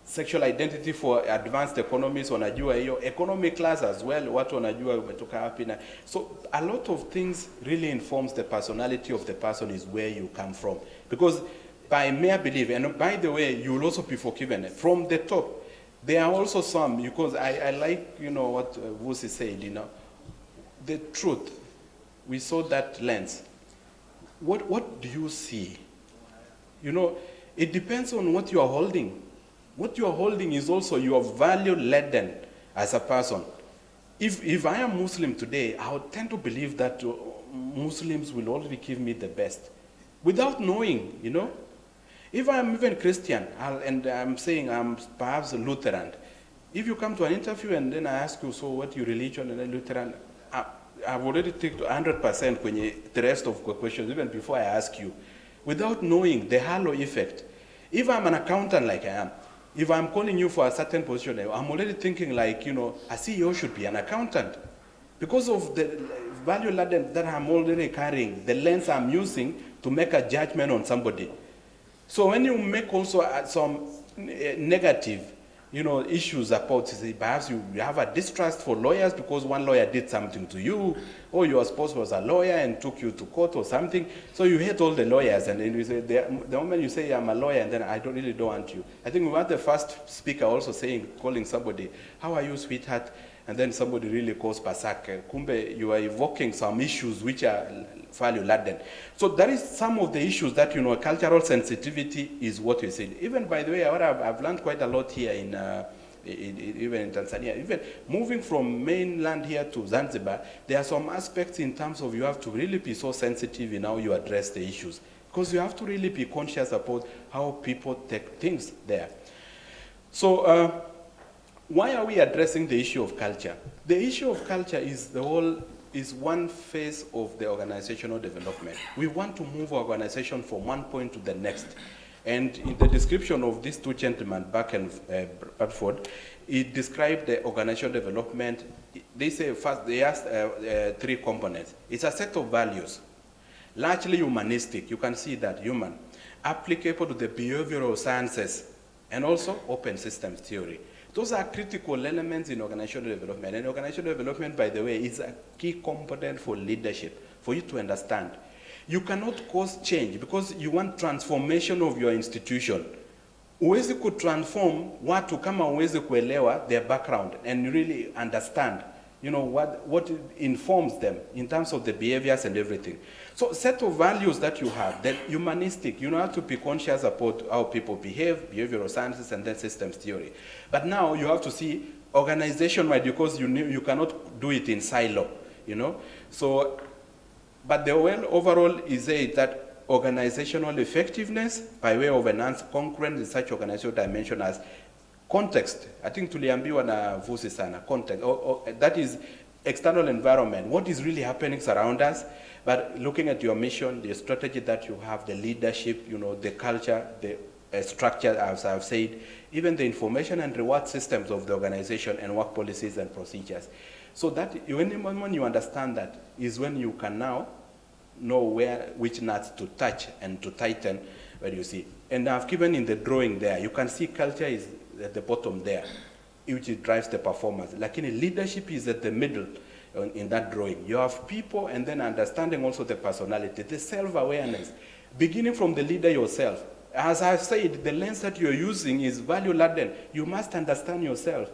Speaker 1: sexual identity for advanced economies, wanajua hiyo economic class as well, watu wanajua umetoka wapi na. So a lot of things really informs the personality of the person is where you come from, because by mere belief, and by the way, you will also be forgiven from the top. There are also some, because I like, you know, what Vusi said, you know, the truth. We saw that lens. What do you see? You know, it depends on what you are holding. What you are holding is also your value laden as a person. If I am Muslim today, I would tend to believe that Muslims will already give me the best, without knowing, you know. If I am even Christian, and I'm saying I'm perhaps a Lutheran, if you come to an interview and then I ask you, so what your religion, and then Lutheran, I've already taken 100% when the rest of the questions, even before I ask you, without knowing the halo effect. If I'm an accountant like I am, if I'm calling you for a certain position, I'm already thinking like, you know, a CEO should be an accountant. Because of the value laden that I'm already carrying, the lens I'm using to make a judgment on somebody. So when you make also some negative, issues about, say, perhaps you have a distrust for lawyers because one lawyer did something to you, or your spouse was a lawyer and took you to court or something, so you hate all the lawyers, and then you say, the moment you say I'm a lawyer, and then I don't want you. I think we want the first speaker also calling somebody, how are you, sweetheart? And then somebody really calls Pasak. Kumbe, you are evoking some issues which are value-laden. So that is some of the issues that, cultural sensitivity is what we said. Even, by the way, I've learned quite a lot here even in Tanzania. Even moving from mainland here to Zanzibar, there are some aspects in terms of you have to really be so sensitive in how you address the issues. Because you have to really be conscious about how people take things there. So, why are we addressing the issue of culture? The issue of culture is one phase of the organizational development. We want to move our organization from one point to the next. And in the description of these two gentlemen back in Bradford, it described the organizational development. They say first, they asked three components. It's a set of values, largely humanistic, you can see that, human, applicable to the behavioral sciences, and also open systems theory. Those are critical elements in organizational development. And organizational development, by the way, is a key component for leadership, for you to understand. You cannot cause change because you want transformation of your institution. Uwezi could transform watu kama uwezi kuelewa their background and really understand, what informs them in terms of the behaviors and everything. So set of values that you have, that humanistic, you have to be conscious about how people behave, behavioral sciences, and then systems theory. But now you have to see organization-wide because you cannot do it in silo, So, but the overall is that organizational effectiveness by way of enhanced concurrent in such organizational dimension as context. I think tuliambiwa na Vusi sana, context, that is external environment, what is really happening around us, but looking at your mission, the strategy that you have, the leadership, the culture, the structure, as I've said, even the information and reward systems of the organization and work policies and procedures. So that when you understand that is when you can now know which nuts to touch and to tighten, where you see. And I've given in the drawing there, you can see culture is at the bottom there, which drives the performance. Lakini leadership is at the middle in that drawing. You have people and then understanding also the personality, the self-awareness, beginning from the leader yourself. As I've said, the lens that you're using is value-laden. You must understand yourself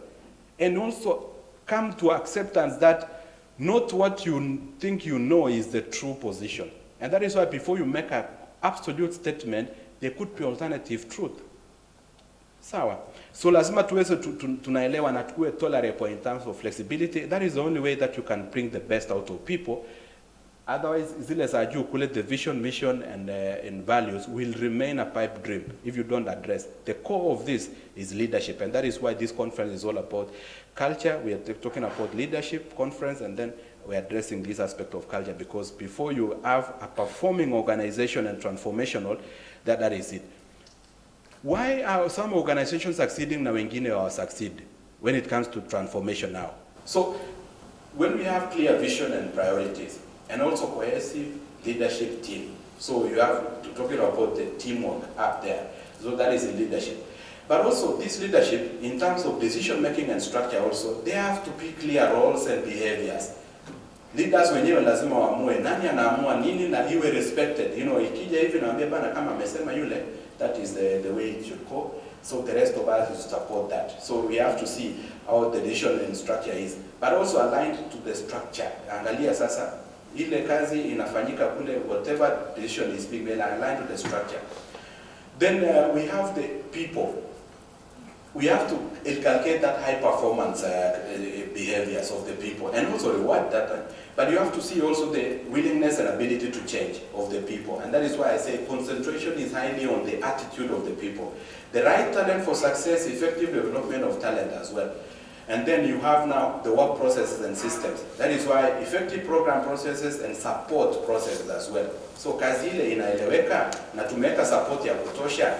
Speaker 1: and also come to acceptance that not what you think you know is the true position. And that is why before you make an absolute statement, there could be alternative truth. Sawa. So lazima tuweze tunaelewa na tuwe tolerable in terms of flexibility. That is the only way that you can bring the best out of people. Otherwise, zile za juu kule, the vision, mission, and values will remain a pipe dream if you don't address. The core of this is leadership, and that is why this conference is all about culture. We are talking about leadership conference, and then we're addressing this aspect of culture, because before you have a performing organization and transformational, that is it. Why are some organizations succeeding na wengine are succeed when it comes to transformation now? So when we have clear vision and priorities, and also cohesive leadership team, so you have to talk about the teamwork up there. So that is in leadership. But also this leadership, in terms of decision making and structure also, they have to be clear roles and behaviors. Leaders wenyewe lazima waamue nani anaamua nini na iwe respected. Ikija hivi naambia bana kama amesema yule, that is the way it should go. So the rest of us should support that. So we have to see how the decision and structure is, but also aligned to the structure. Angalia sasa ile kazi inafanyika kule, whatever decision is being made, aligned to the structure. Then we have the people. We have to inculcate that high performance behaviors of the people and also reward that. But you have to see also the willingness and ability to change of the people. And that is why I say concentration is highly on the attitude of the people. The right talent for success, effective development of talent as well. And then you have now the work processes and systems. That is why effective program processes and support processes as well. So kazi ile inaeleweka na tumeweka support ya kutosha.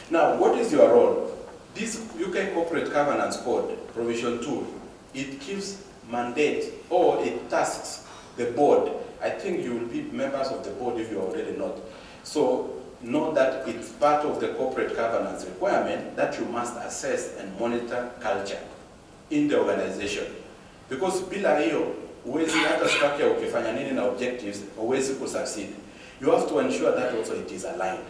Speaker 1: Now, what is your role? This UK Corporate Governance Code, Provision 2, it gives mandate or it tasks the board. I think you will be members of the board if you are already not. So know that it's part of the corporate governance requirement that you must assess and monitor culture in the organization. Because bila hiyo, huwezi hata structure ukifanya nini na objectives, huwezi kusucceed. You have to ensure that also it is aligned.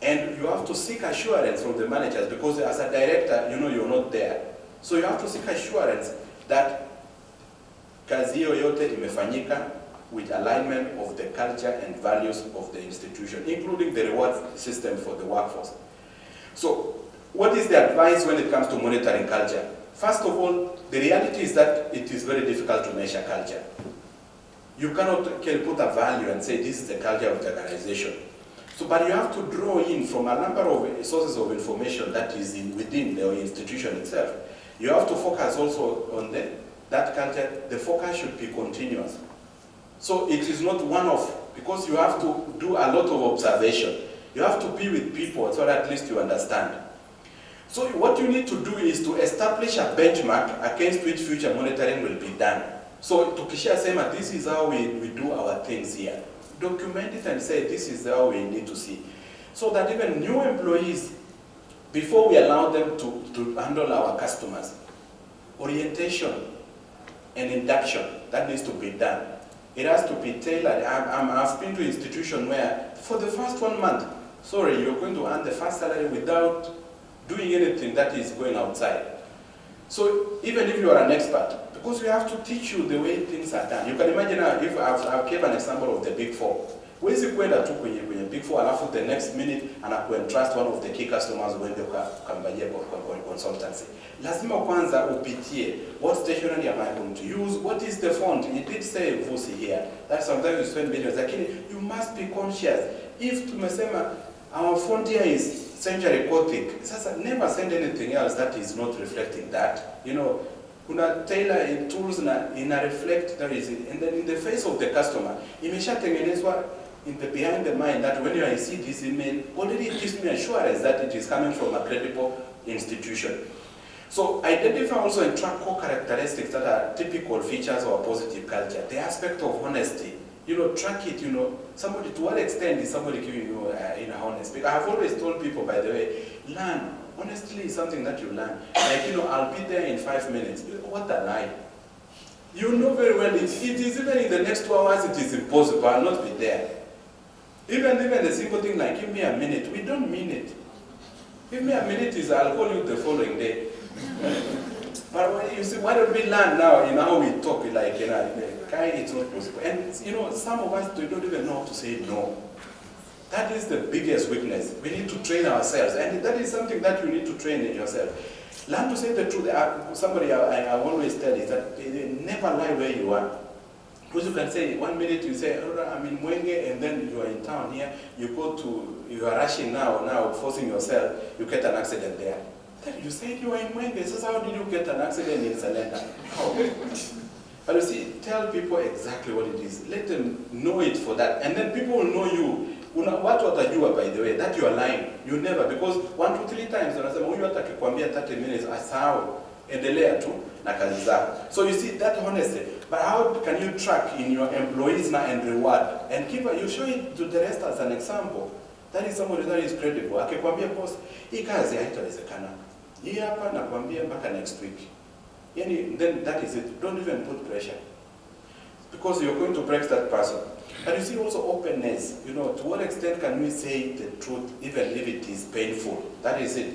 Speaker 1: And you have to seek assurance from the managers, because as a director, you know you're not there. So you have to seek assurance that kazi hiyo yote imefanyika with alignment of the culture and values of the institution, including the reward system for the workforce. So what is the advice when it comes to monitoring culture? First of all, the reality is that it is very difficult to measure culture. You cannot put a value and say this is the culture of the organization. So, but you have to draw in from a number of sources of information that is within the institution itself. You have to focus also on that culture. The focus should be continuous. So it is not one-off, because you have to do a lot of observation. You have to be with people so that at least you understand. So what you need to do is to establish a benchmark against which future monitoring will be done. So tukisha sema, this is how we do our things here. Document it and say, this is how we need to see. So that even new employees, before we allow them to handle our customers, orientation and induction, that needs to be done. It has to be tailored. I've been to institution where for the first 1 month, sorry, you're going to earn the first salary without doing anything that is going outside. So even if you are an expert, because we have to teach you the way things are done. You can imagine if I've given an example of the Big Four. Huwezi kwenda tu kwenye Big Four alafu the next minute anakuentrust one of the key customers uende ukambajia kwa consultancy. Lazima kwanza upitie, what stationery am I going to use, what is the font. It did say Vusi here, that sometimes you spend millions, lakini you must be conscious. If tumesema our font here is Century Gothic, sasa never send anything else that is not reflecting that. You know, kuna tailor in tools na ina reflect that is it. And then in the face of the customer, imeshatengenezwa in the behind the mind that when I see this email, already it gives me assurance that it is coming from a credible institution. So identify also and track core characteristics that are typical features of a positive culture. The aspect of honesty, you know, track it, you know, somebody, to what extent is somebody giving you honest? Because I have always told people, by the way, learn. Honestly, is something that you learn. Like, you know, I'll be there in 5 minutes. What a lie. You know very well, it is even in the next 2 hours, it is impossible. I'll not be there. Even the simple thing like, give me a minute, we don't mean it. Give me a minute is, I'll call you the following day. But when you see, why don't we learn now in how we talk, like, you know, it's not possible. And, you know, some of us, we don't even know how to say no. That is the biggest weakness. We need to train ourselves, and that is something that you need to train in yourself. Learn to say the truth. Somebody I always tell is that never lie where you are. Because you can say, 1 minute you say, oh, I'm in Mwenge, and then you are in town here, you are rushing now, forcing yourself, you get an accident there. Then you said you are in Mwenge, so how did you get an accident in Salenda? But you see, tell people exactly what it is. Let them know it for that, and then people will know you. What watajua, by the way, that you are lying. You never, because 1, 2, 3 times wanasema huyu atakikwambia 30 minutes asahau, endelea tu na kazi zako. So you see that honesty. But how can you track in your employees now and reward and you show it to the rest as an example? That is somebody that is credible. Akikwambia boss, hii kazi haitawezekana. Hii hapa nakwambia mpaka next week. Yani, then that is it. Don't even put pressure, because you're going to break that person. And you see also openness, you know, to what extent can we say the truth even if it is painful? That is it.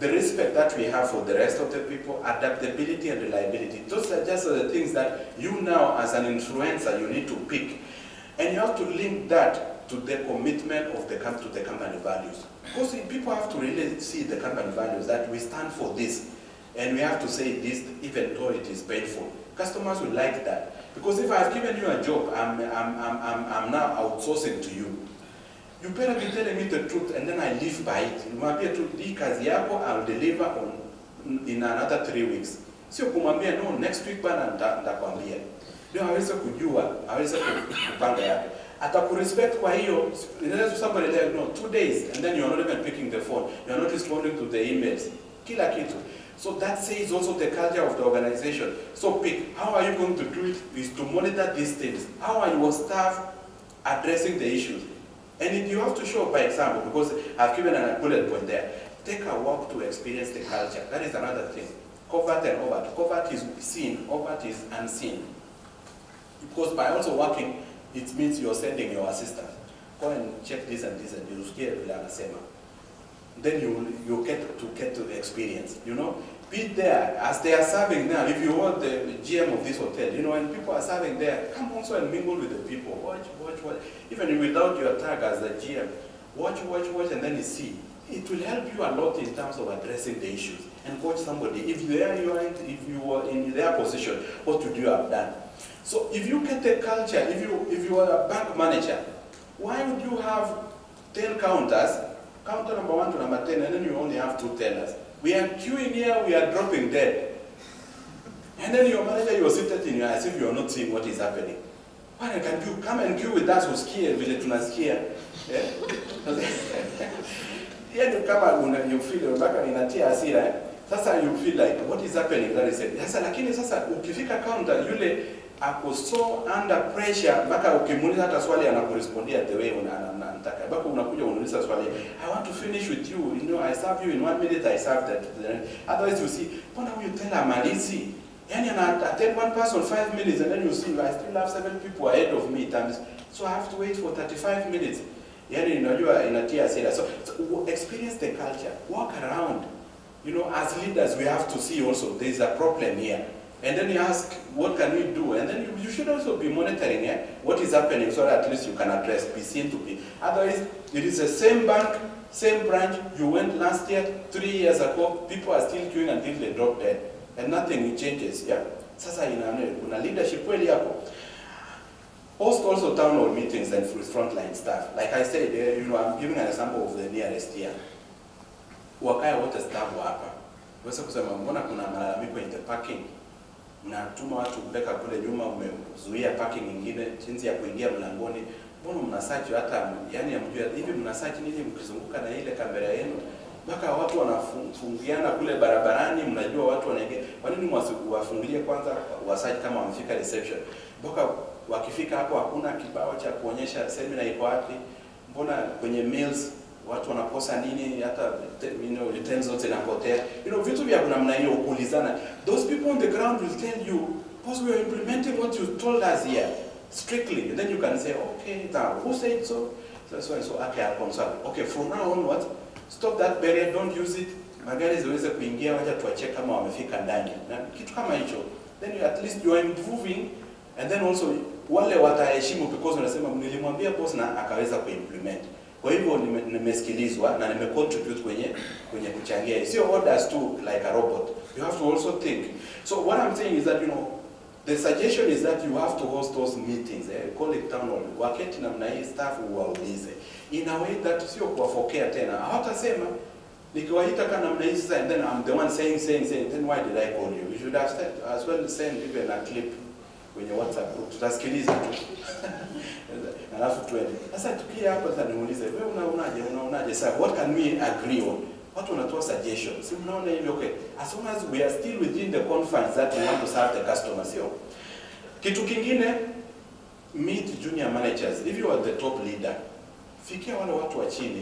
Speaker 1: The respect that we have for the rest of the people, adaptability and reliability. Those are just the things that you now as an influencer, you need to pick. And you have to link that to the commitment of the company values. Because people have to really see the company values, that we stand for this. And we have to say this even though it is painful. Customers will like that. Because if I've given you a job, I'm now outsourcing to you. You better be telling me the truth, and then I live by it. Mwambie tu hii kazi yako, I'll deliver in another 3 weeks. Sio kumwambia no, next week bana nitakwambia. Ndio aweze kujua, aweze kupanga yake. Atakurespect kwa hiyo, unless somebody like no 2 days, and then you're not even picking the phone. You're not responding to the emails. Kila kitu. So that says also the culture of the organization. So pick, how are you going to do it is to monitor these things. How are your staff addressing the issues? And you have to show by example, because I've given a bullet point there. Take a walk to experience the culture. That is another thing. Covert and overt. Covert is seen, overt is unseen. Because by also working, it means you're sending your assistant. Go and check this and this, and you'll hear Sema. Then you get to experience, you know. Be there as they are serving now. If you want the GM of this hotel, you know, and people are serving there, come also and mingle with the people. Watch. Even without your tag as the GM, watch, and then you see. It will help you a lot in terms of addressing the issues and coach somebody. If you were in their position, what would you have done? So if you get the culture, if you are a bank manager, why would you have 10 counters, counter number 1 to number 10, and then you only have 2 tellers? We are queuing here, we are dropping dead. And then your manager, you're seated in your as if you are not seeing what is happening. Why can you come and queue with us who ski vile tunasikia? You come and you feel mpaka inatia hasira. Sasa you feel like what is happening? That is it. Sasa lakini sasa ukifika counter yule ako so under pressure mpaka ukimuuliza hata swali anakurespondia the way unataka. Mpaka unakuja unauliza swali, I want to finish with you. You know, I serve you in 1 minute, I serve that. Otherwise you see, mbona huyu tena amalizi? Yani attend one person 5 minutes and then you see I still have 7 people ahead of me times. So I have to wait for 35 minutes. Yani unajua inatia hasira. So experience the culture. Walk around. You know, as leaders we have to see also there is a problem here. And then you ask, what can we do? And then you should also be monitoring what is happening so that at least you can address, be seen to be. Otherwise, it is the same bank, same branch, you went last year, 3 years ago, people are still queuing until they drop dead. And nothing changes, yeah? Sasa kuna leadership kweli hapo. Host also town hall meetings and frontline staff. Like I said, you know, I'm giving an example of the nearest here. Wakaya wote staff hapa. Wesa kusema mbona kuna malalamiko in the parking. Mnatuma watu mpeka kule nyuma, umezuia parking nyingine, jinsi ya kuingia mlangoni. Mbona mnasearch hata yani hamjui hivi mnasearch nini mkizunguka na ile kamera yenu? Mpaka watu wanafungiana kule barabarani, mnajua watu wanaingia. Kwa nini wafungilie kwanza wasearch kama wamefika reception? Mpaka wakifika hapo hakuna kibao cha kuonyesha seminar iko wapi? Mbona kwenye mails watu wanakosa nini, hata details zote zinapotea. Vitu vya namna hiyo kuulizana. Those people on the ground will tell you, because we are implementing what you told us here strictly. And then you can say, okay, now who said so? So and so, okay, I'll consult. Okay, from now on what? Stop that barrier, don't use it. Magari ziweze kuingia, wacha tuache kama wamefika ndani. Na kitu kama hicho. Then you at least you are improving, and then also wale wataheshimu because wanasema nilimwambia boss na akaweza kuimplement. Kwa hivyo nimesikilizwa na nimecontribute kwenye kuchangia. Sio orders too like a robot. You have to also think. So what I'm saying is that the suggestion is that you have to host those meetings. Call it town hall. Wakati namna hii staff waulize. In a way that sio kuwafokea tena. Hawatasema nikiwaita kana namna hii sasa and then I'm the one saying then why did I call you? You should have said as well send even a clip kwenye WhatsApp group. Tutasikiliza tu. Alafu tuende. Sasa tukia hapa sasa niulize, wewe unaonaje sasa? What can we agree on? Watu wanatoa suggestions. Si mnaona hivi okay. As long as we are still within the confines that we want to serve the customer, sio? Kitu kingine, meet junior managers. If you are the top leader, fikia wale watu wa chini.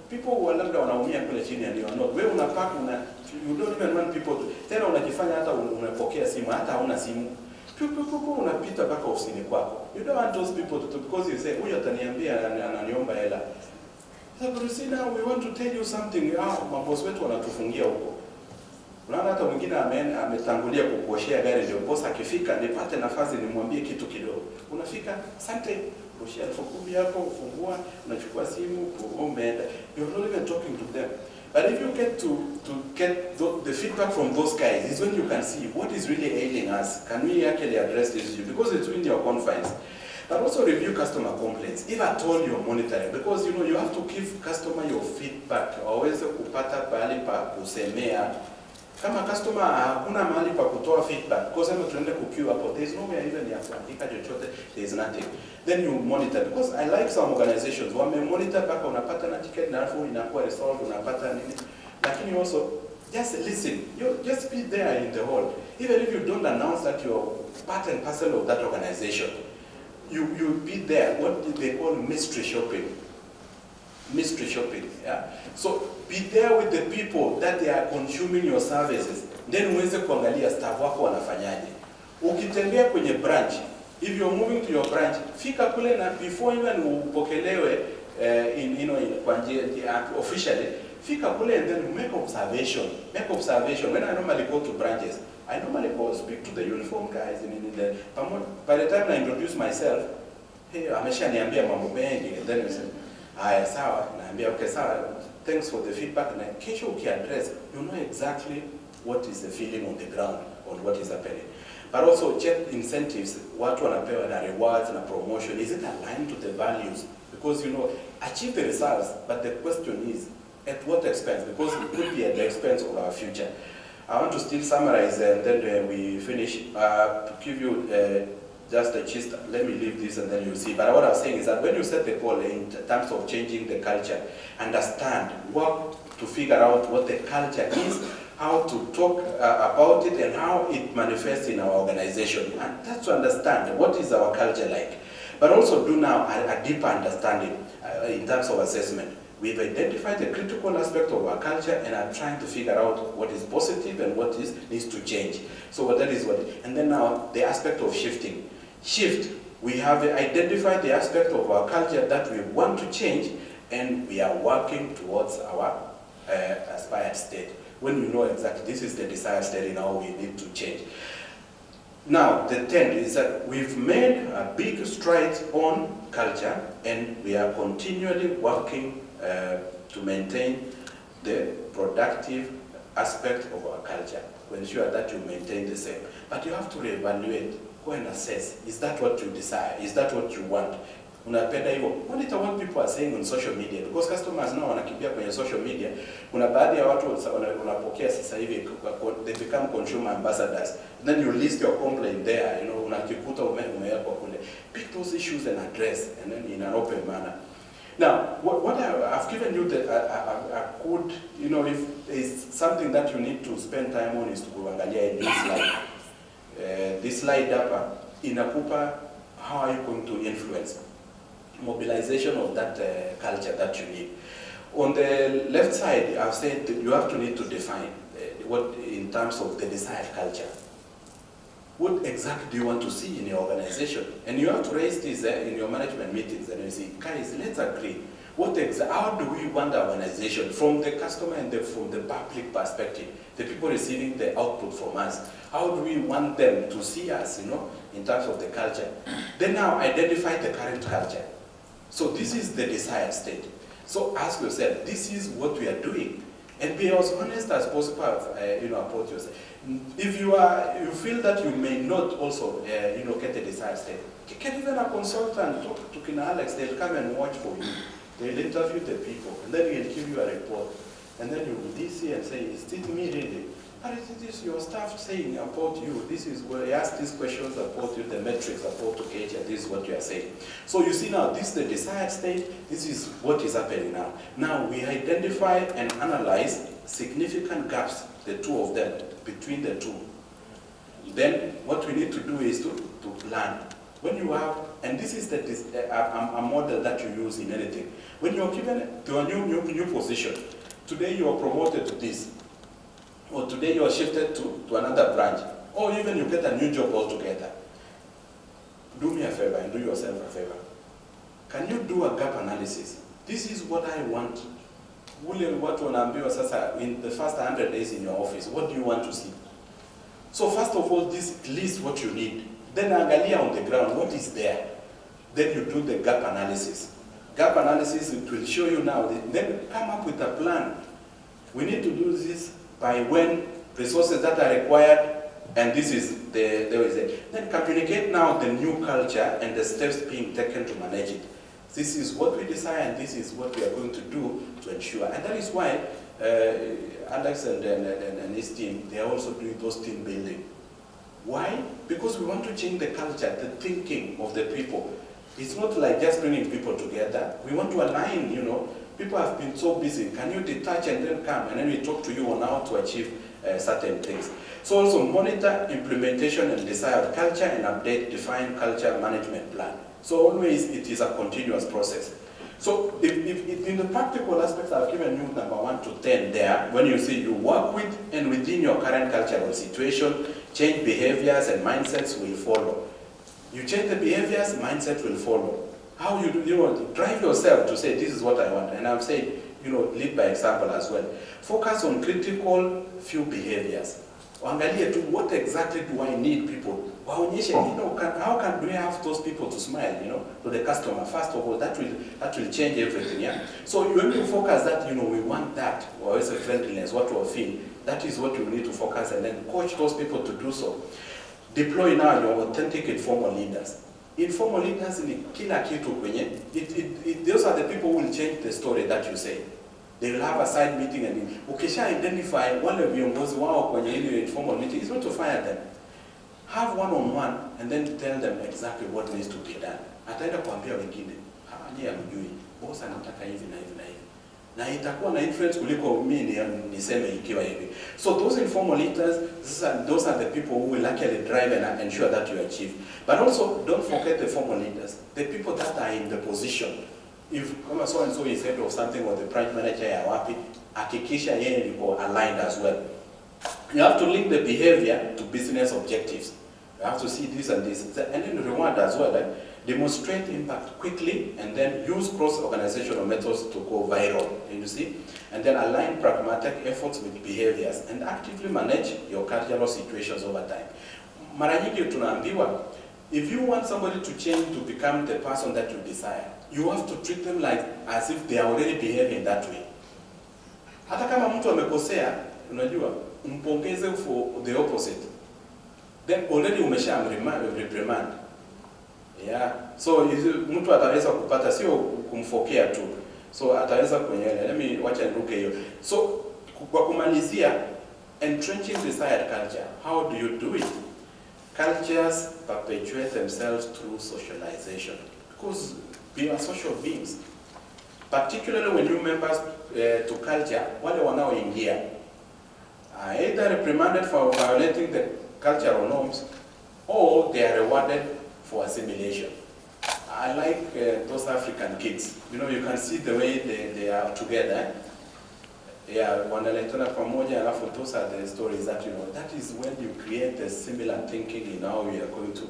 Speaker 1: People who are labda wanaumia kule chini and you are not. Wewe unapaka you don't even want people to. Tena unajifanya hata unapokea simu, hata hauna simu. Unapita mpaka ofisini kwako. You don't want those people to because you say, huyu ataniambia ananiomba hela. So see now we want to tell you something. Mabosi wetu wanatufungia huko. Unaona hata mwingine ametangulia kukuoshea gari ndio boss akifika nipate nafasi nimwambie kitu kidogo. Unafika, asante, kuoshea 10,000 yako, fungua, unachukua simu, umeenda. You're not even talking to them. But if you get to get the feedback from those guys, is when you can see what is really ailing us. Can we actually address this issue? Because it's within your confines. But also review customer complaints. If at all you're monitoring, because you have to give customer your feedback. Waweze kupata pahali pa kusemea. Kama customer hakuna mahali pa kutoa feedback, because I'm tuende kuqueue hapo, there is nowhere even ya kuandika chochote, there is nothing. Then you monitor, because I like some organizations, wame monitor mpaka unapata na ticket na alafu inakuwa resolved, unapata nini. Lakini also, just listen, just be there in the hall. Even if you don't announce that you're part and parcel of that organization, you be there, what they call mystery shopping. mystery shopping. Yeah? So be there with the people that they are consuming your services. Then uweze kuangalia staff wako wanafanyaje. Ukitembea kwenye branch, if you're moving to your branch, fika kule na before even upokelewe kwa njia officially, fika kule and then make observation. Make observation. When I normally go to branches, I normally go speak to the uniform guys by the time I introduce myself, hey, ameshaniambia mambo mengi, and then you say, haya sawa, naambia okay sawa, thanks for the feedback, na kesho ukiaddress, you know exactly what is the feeling on the ground on what is happening. But also check incentives, watu wanapewa na rewards na promotion, is it aligned to the values? Because achieve the results, but the question is, at what expense? Because it could be at the expense of our future. I want to still summarize and then we finish, to give you just a gist. Let me leave this and then you'll see. But what I was saying is that when you set the goal in terms of changing the culture, understand, work to figure out what the culture is, how to talk about it, and how it manifests in our organization. And that's to understand what is our culture like. But also do now a deeper understanding in terms of assessment. We've identified the critical aspect of our culture and are trying to figure out what is positive and what needs to change. So that is what, and then now the aspect of shifting. Shift, we have identified the aspect of our culture that we want to change, and we are working towards our aspired state. When you know exactly this is the desired state and how we need to change. Now, the 10th is that we've made a big stride on culture, and we are continually working to maintain the productive aspect of our culture, to ensure that you maintain the same. But you have to reevaluate, go and assess, is that what you desire? Is that what you want? Unapenda hivyo. Monitor what people are saying on social media, because customers now wanakimbia kwenye social media. Kuna baadhi ya watu unapokea sasa hivi, they become consumer ambassadors. And then you list your complaint there, unakikuta umewekwa kule. Pick those issues and address, and then in an open manner. Now, what I've given you a good, if it's something that you need to spend time on, is to kuangalia this slide. This slide hapa inakupa how are you going to influence mobilization of that culture that you need. On the left side, I've said that you have to need to define what in terms of the desired culture. What exactly do you want to see in your organization? And you have to raise this in your management meetings, and you say, guys, let's agree. How do we want our organization from the customer and from the public perspective, the people receiving the output from us? How do we want them to see us, in terms of the culture? Then now identify the current culture. So this is the desired state. So ask yourself, this is what we are doing. And be as honest as possible, about yourself. If you feel that you may not also, get the desired state, get even a consultant, talk to Kina Alex, they'll come and watch for you. They'll interview the people, and then they'll give you a report. And then you will see and say, is it me really? But it is your staff saying about you. This is where I ask these questions about you, the metrics about to gauge, and this is what you are saying. So you see now, this is the desired state, this is what is happening now. Now we identify and analyze significant gaps, the two of them, between the two. Then what we need to do is to plan. When you have, and this is a model that you use in anything. When you're given to a new position, today you are promoted to this, or today you are shifted to another branch, or even you get a new job altogether. Do me a favor and do yourself a favor. Can you do a gap analysis? This is what I want. In the first 100 days in your office, what do you want to see? So first of all, this list what you need. Then angalia on the ground, what is there? Then you do the gap analysis. Gap analysis, it will show you now. Then come up with a plan. We need to do this by when, resources that are required, and this is then communicate now the new culture and the steps being taken to manage it. This is what we desire, and this is what we are going to do to ensure. And that is why Alex and his team, they are also doing those team building. Why? Because we want to change the culture, the thinking of the people. It's not like just bringing people together. We want to align, People have been so busy. Can you detach and then come? And then we talk to you on how to achieve certain things. So also monitor implementation and desired culture, and update defined culture management plan. So always it is a continuous process. So if in the practical aspects, I've given you number 1 to 10 there. When you see you work with and within your current cultural situation, change behaviors and mindsets will follow. You change the behaviors, mindset will follow. How you do, drive yourself to say, this is what I want. And I've said, lead by example as well. Focus on critical few behaviors. Angalia to what exactly do I need people? Waonyeshe, how do we have those people to smile, to the customer? First of all, that will change everything, yeah? So when you focus that, we want that, or it's a friendliness, what we feel, that is what you need to focus and then coach those people to do so. Deploy now your authentic informal leaders. Informal leaders in kila kitu kwenye, those are the people who will change the story that you say. They will have a side meeting and ukisha identify wale viongozi wao kwenye ile informal meeting, it's not to fire them. Have one-on-one and then tell them exactly what needs to be done. Ataenda kuambia wengine, nyie hamjui, boss anataka hivi na hivi na hivi. Na itakuwa na influence kuliko mimi niseme ikiwa hivi. So those informal leaders, those are the people who will actually drive and ensure that you achieve. But also, don't forget the formal leaders, the people that are in the position. If so and so is head of something or the branch manager ya wapi, hakikisha yeye yuko aligned as well. You have to link the behavior to business objectives. You have to see this and this, and then reward as well. Demonstrate impact quickly, and then use cross-organizational methods to go viral. You see, and then align pragmatic efforts with behaviors, and actively manage your cultural situations over time. Mara nyingi tunaambiwa, if you want somebody to change to become the person that you desire, you have to treat them like as if they are already behaving that way. Hata kama mtu amekosea, unajua, mpongeze for the opposite. Then already umesha reprimand. Yeah. So mtu ataweza kupata sio kumfokea tu. So ataweza kwenye wacha niruke hiyo. So kwa kumalizia, entrenching desired culture. How do you do it? Cultures perpetuate themselves through socialization, because we are social beings. Particularly when new members to culture, wale wanaoingia are either reprimanded for violating the cultural norms, or they are rewarded for assimilation. I like those African kids. You can see the way they are together. Yeah, wanaletana pamoja, alafu those are the stories that that is when you create a similar thinking in how we are going to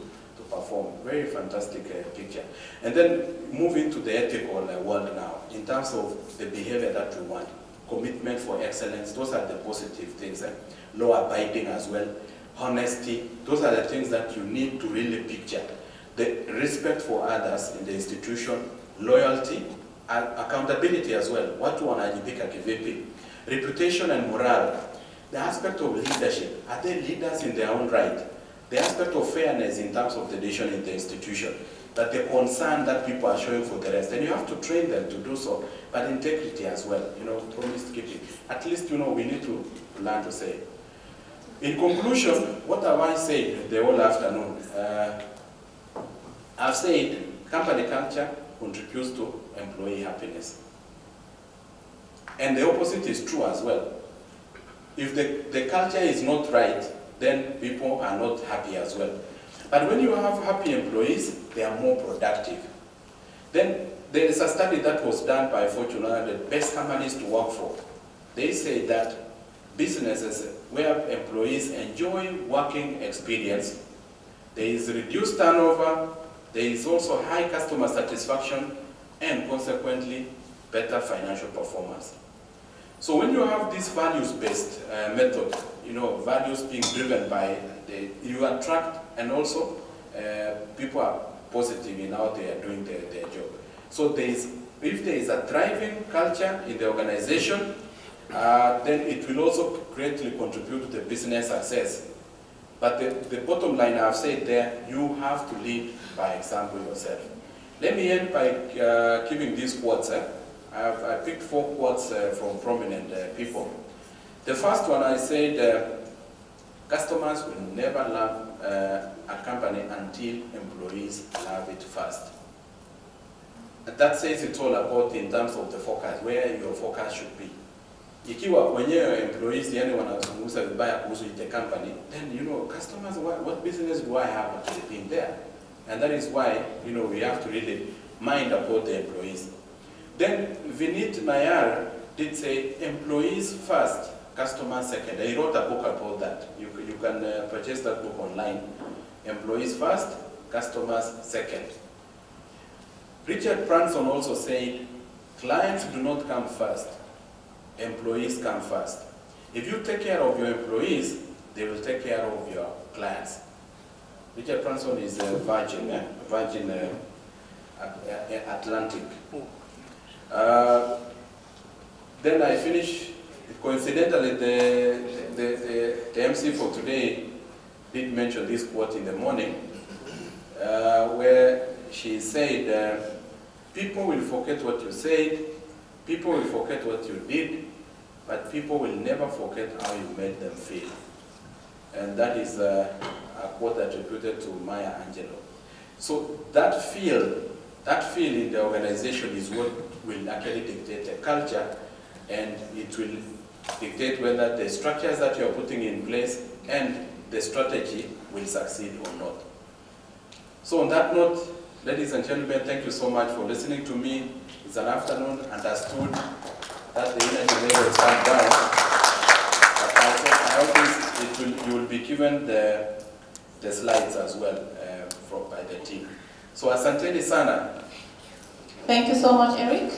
Speaker 1: perform. Very fantastic picture. And then move into the ethical world now, in terms of the behavior that we want. Commitment for excellence, those are the positive things. Law abiding as well. Honesty, those are the things that you need to really picture. The respect for others in the institution, loyalty, and accountability as well. Watu wanajibika kivipi? Reputation and morale. The aspect of leadership. Are they leaders in their own right? The aspect of fairness in terms of the decision in the institution. That the concern that people are showing for the rest. And you have to train them to do so. But integrity as well. Promise keeping. At least, we need to learn to say. In conclusion, what have I said the whole afternoon? I've said company culture contributes to employee happiness. And the opposite is true as well. If the culture is not right, then people are not happy as well. But when you have happy employees, they are more productive. Then there is a study that was done by Fortune 100, best companies to work for. They say that businesses where employees enjoy working experience, there is reduced turnover, there is also high customer satisfaction, and consequently, better financial performance. So when you have this values-based method, values being driven by, you attract, and also people are positive in how they are doing their job. So if there is a thriving culture in the organization, then it will also greatly contribute to the business success. But the bottom line I've said there, you have to lead by example yourself. Let me end by giving these quotes. I picked 4 quotes from prominent people. The first one I said, customers will never love a company until employees love it first. That says it all about in terms of the focus, where your focus should be. Ikiwa wenyewe employees wanazungumza vibaya kuhusu the company, then customers, what business do I have actually being there? And that is why we have to really mind about the employees. Then Vinit Nayar did say, employees first, customers second. He wrote a book about that. You can purchase that book online. Employees first, customers second. Richard Branson also said, clients do not come first, employees come first. If you take care of your employees, they will take care of your clients. Richard Branson is Virgin Atlantic. Then I finish, coincidentally, the MC for today did mention this quote in the morning, where she said, people will forget what you said, people will forget what you did, but people will never forget how you made them feel. And that is a quote attributed to Maya Angelou. So that feel in the organization is what will actually dictate the culture, and it will dictate whether the structures that you are putting in place and the strategy will succeed or not. So on that note, ladies and gentlemen, thank you so much for listening to me. It's an afternoon, understood that the energy level is come down. But I hope you will be given the slides as well by the team. So asanteni sana.
Speaker 2: Thank you so much, Eric.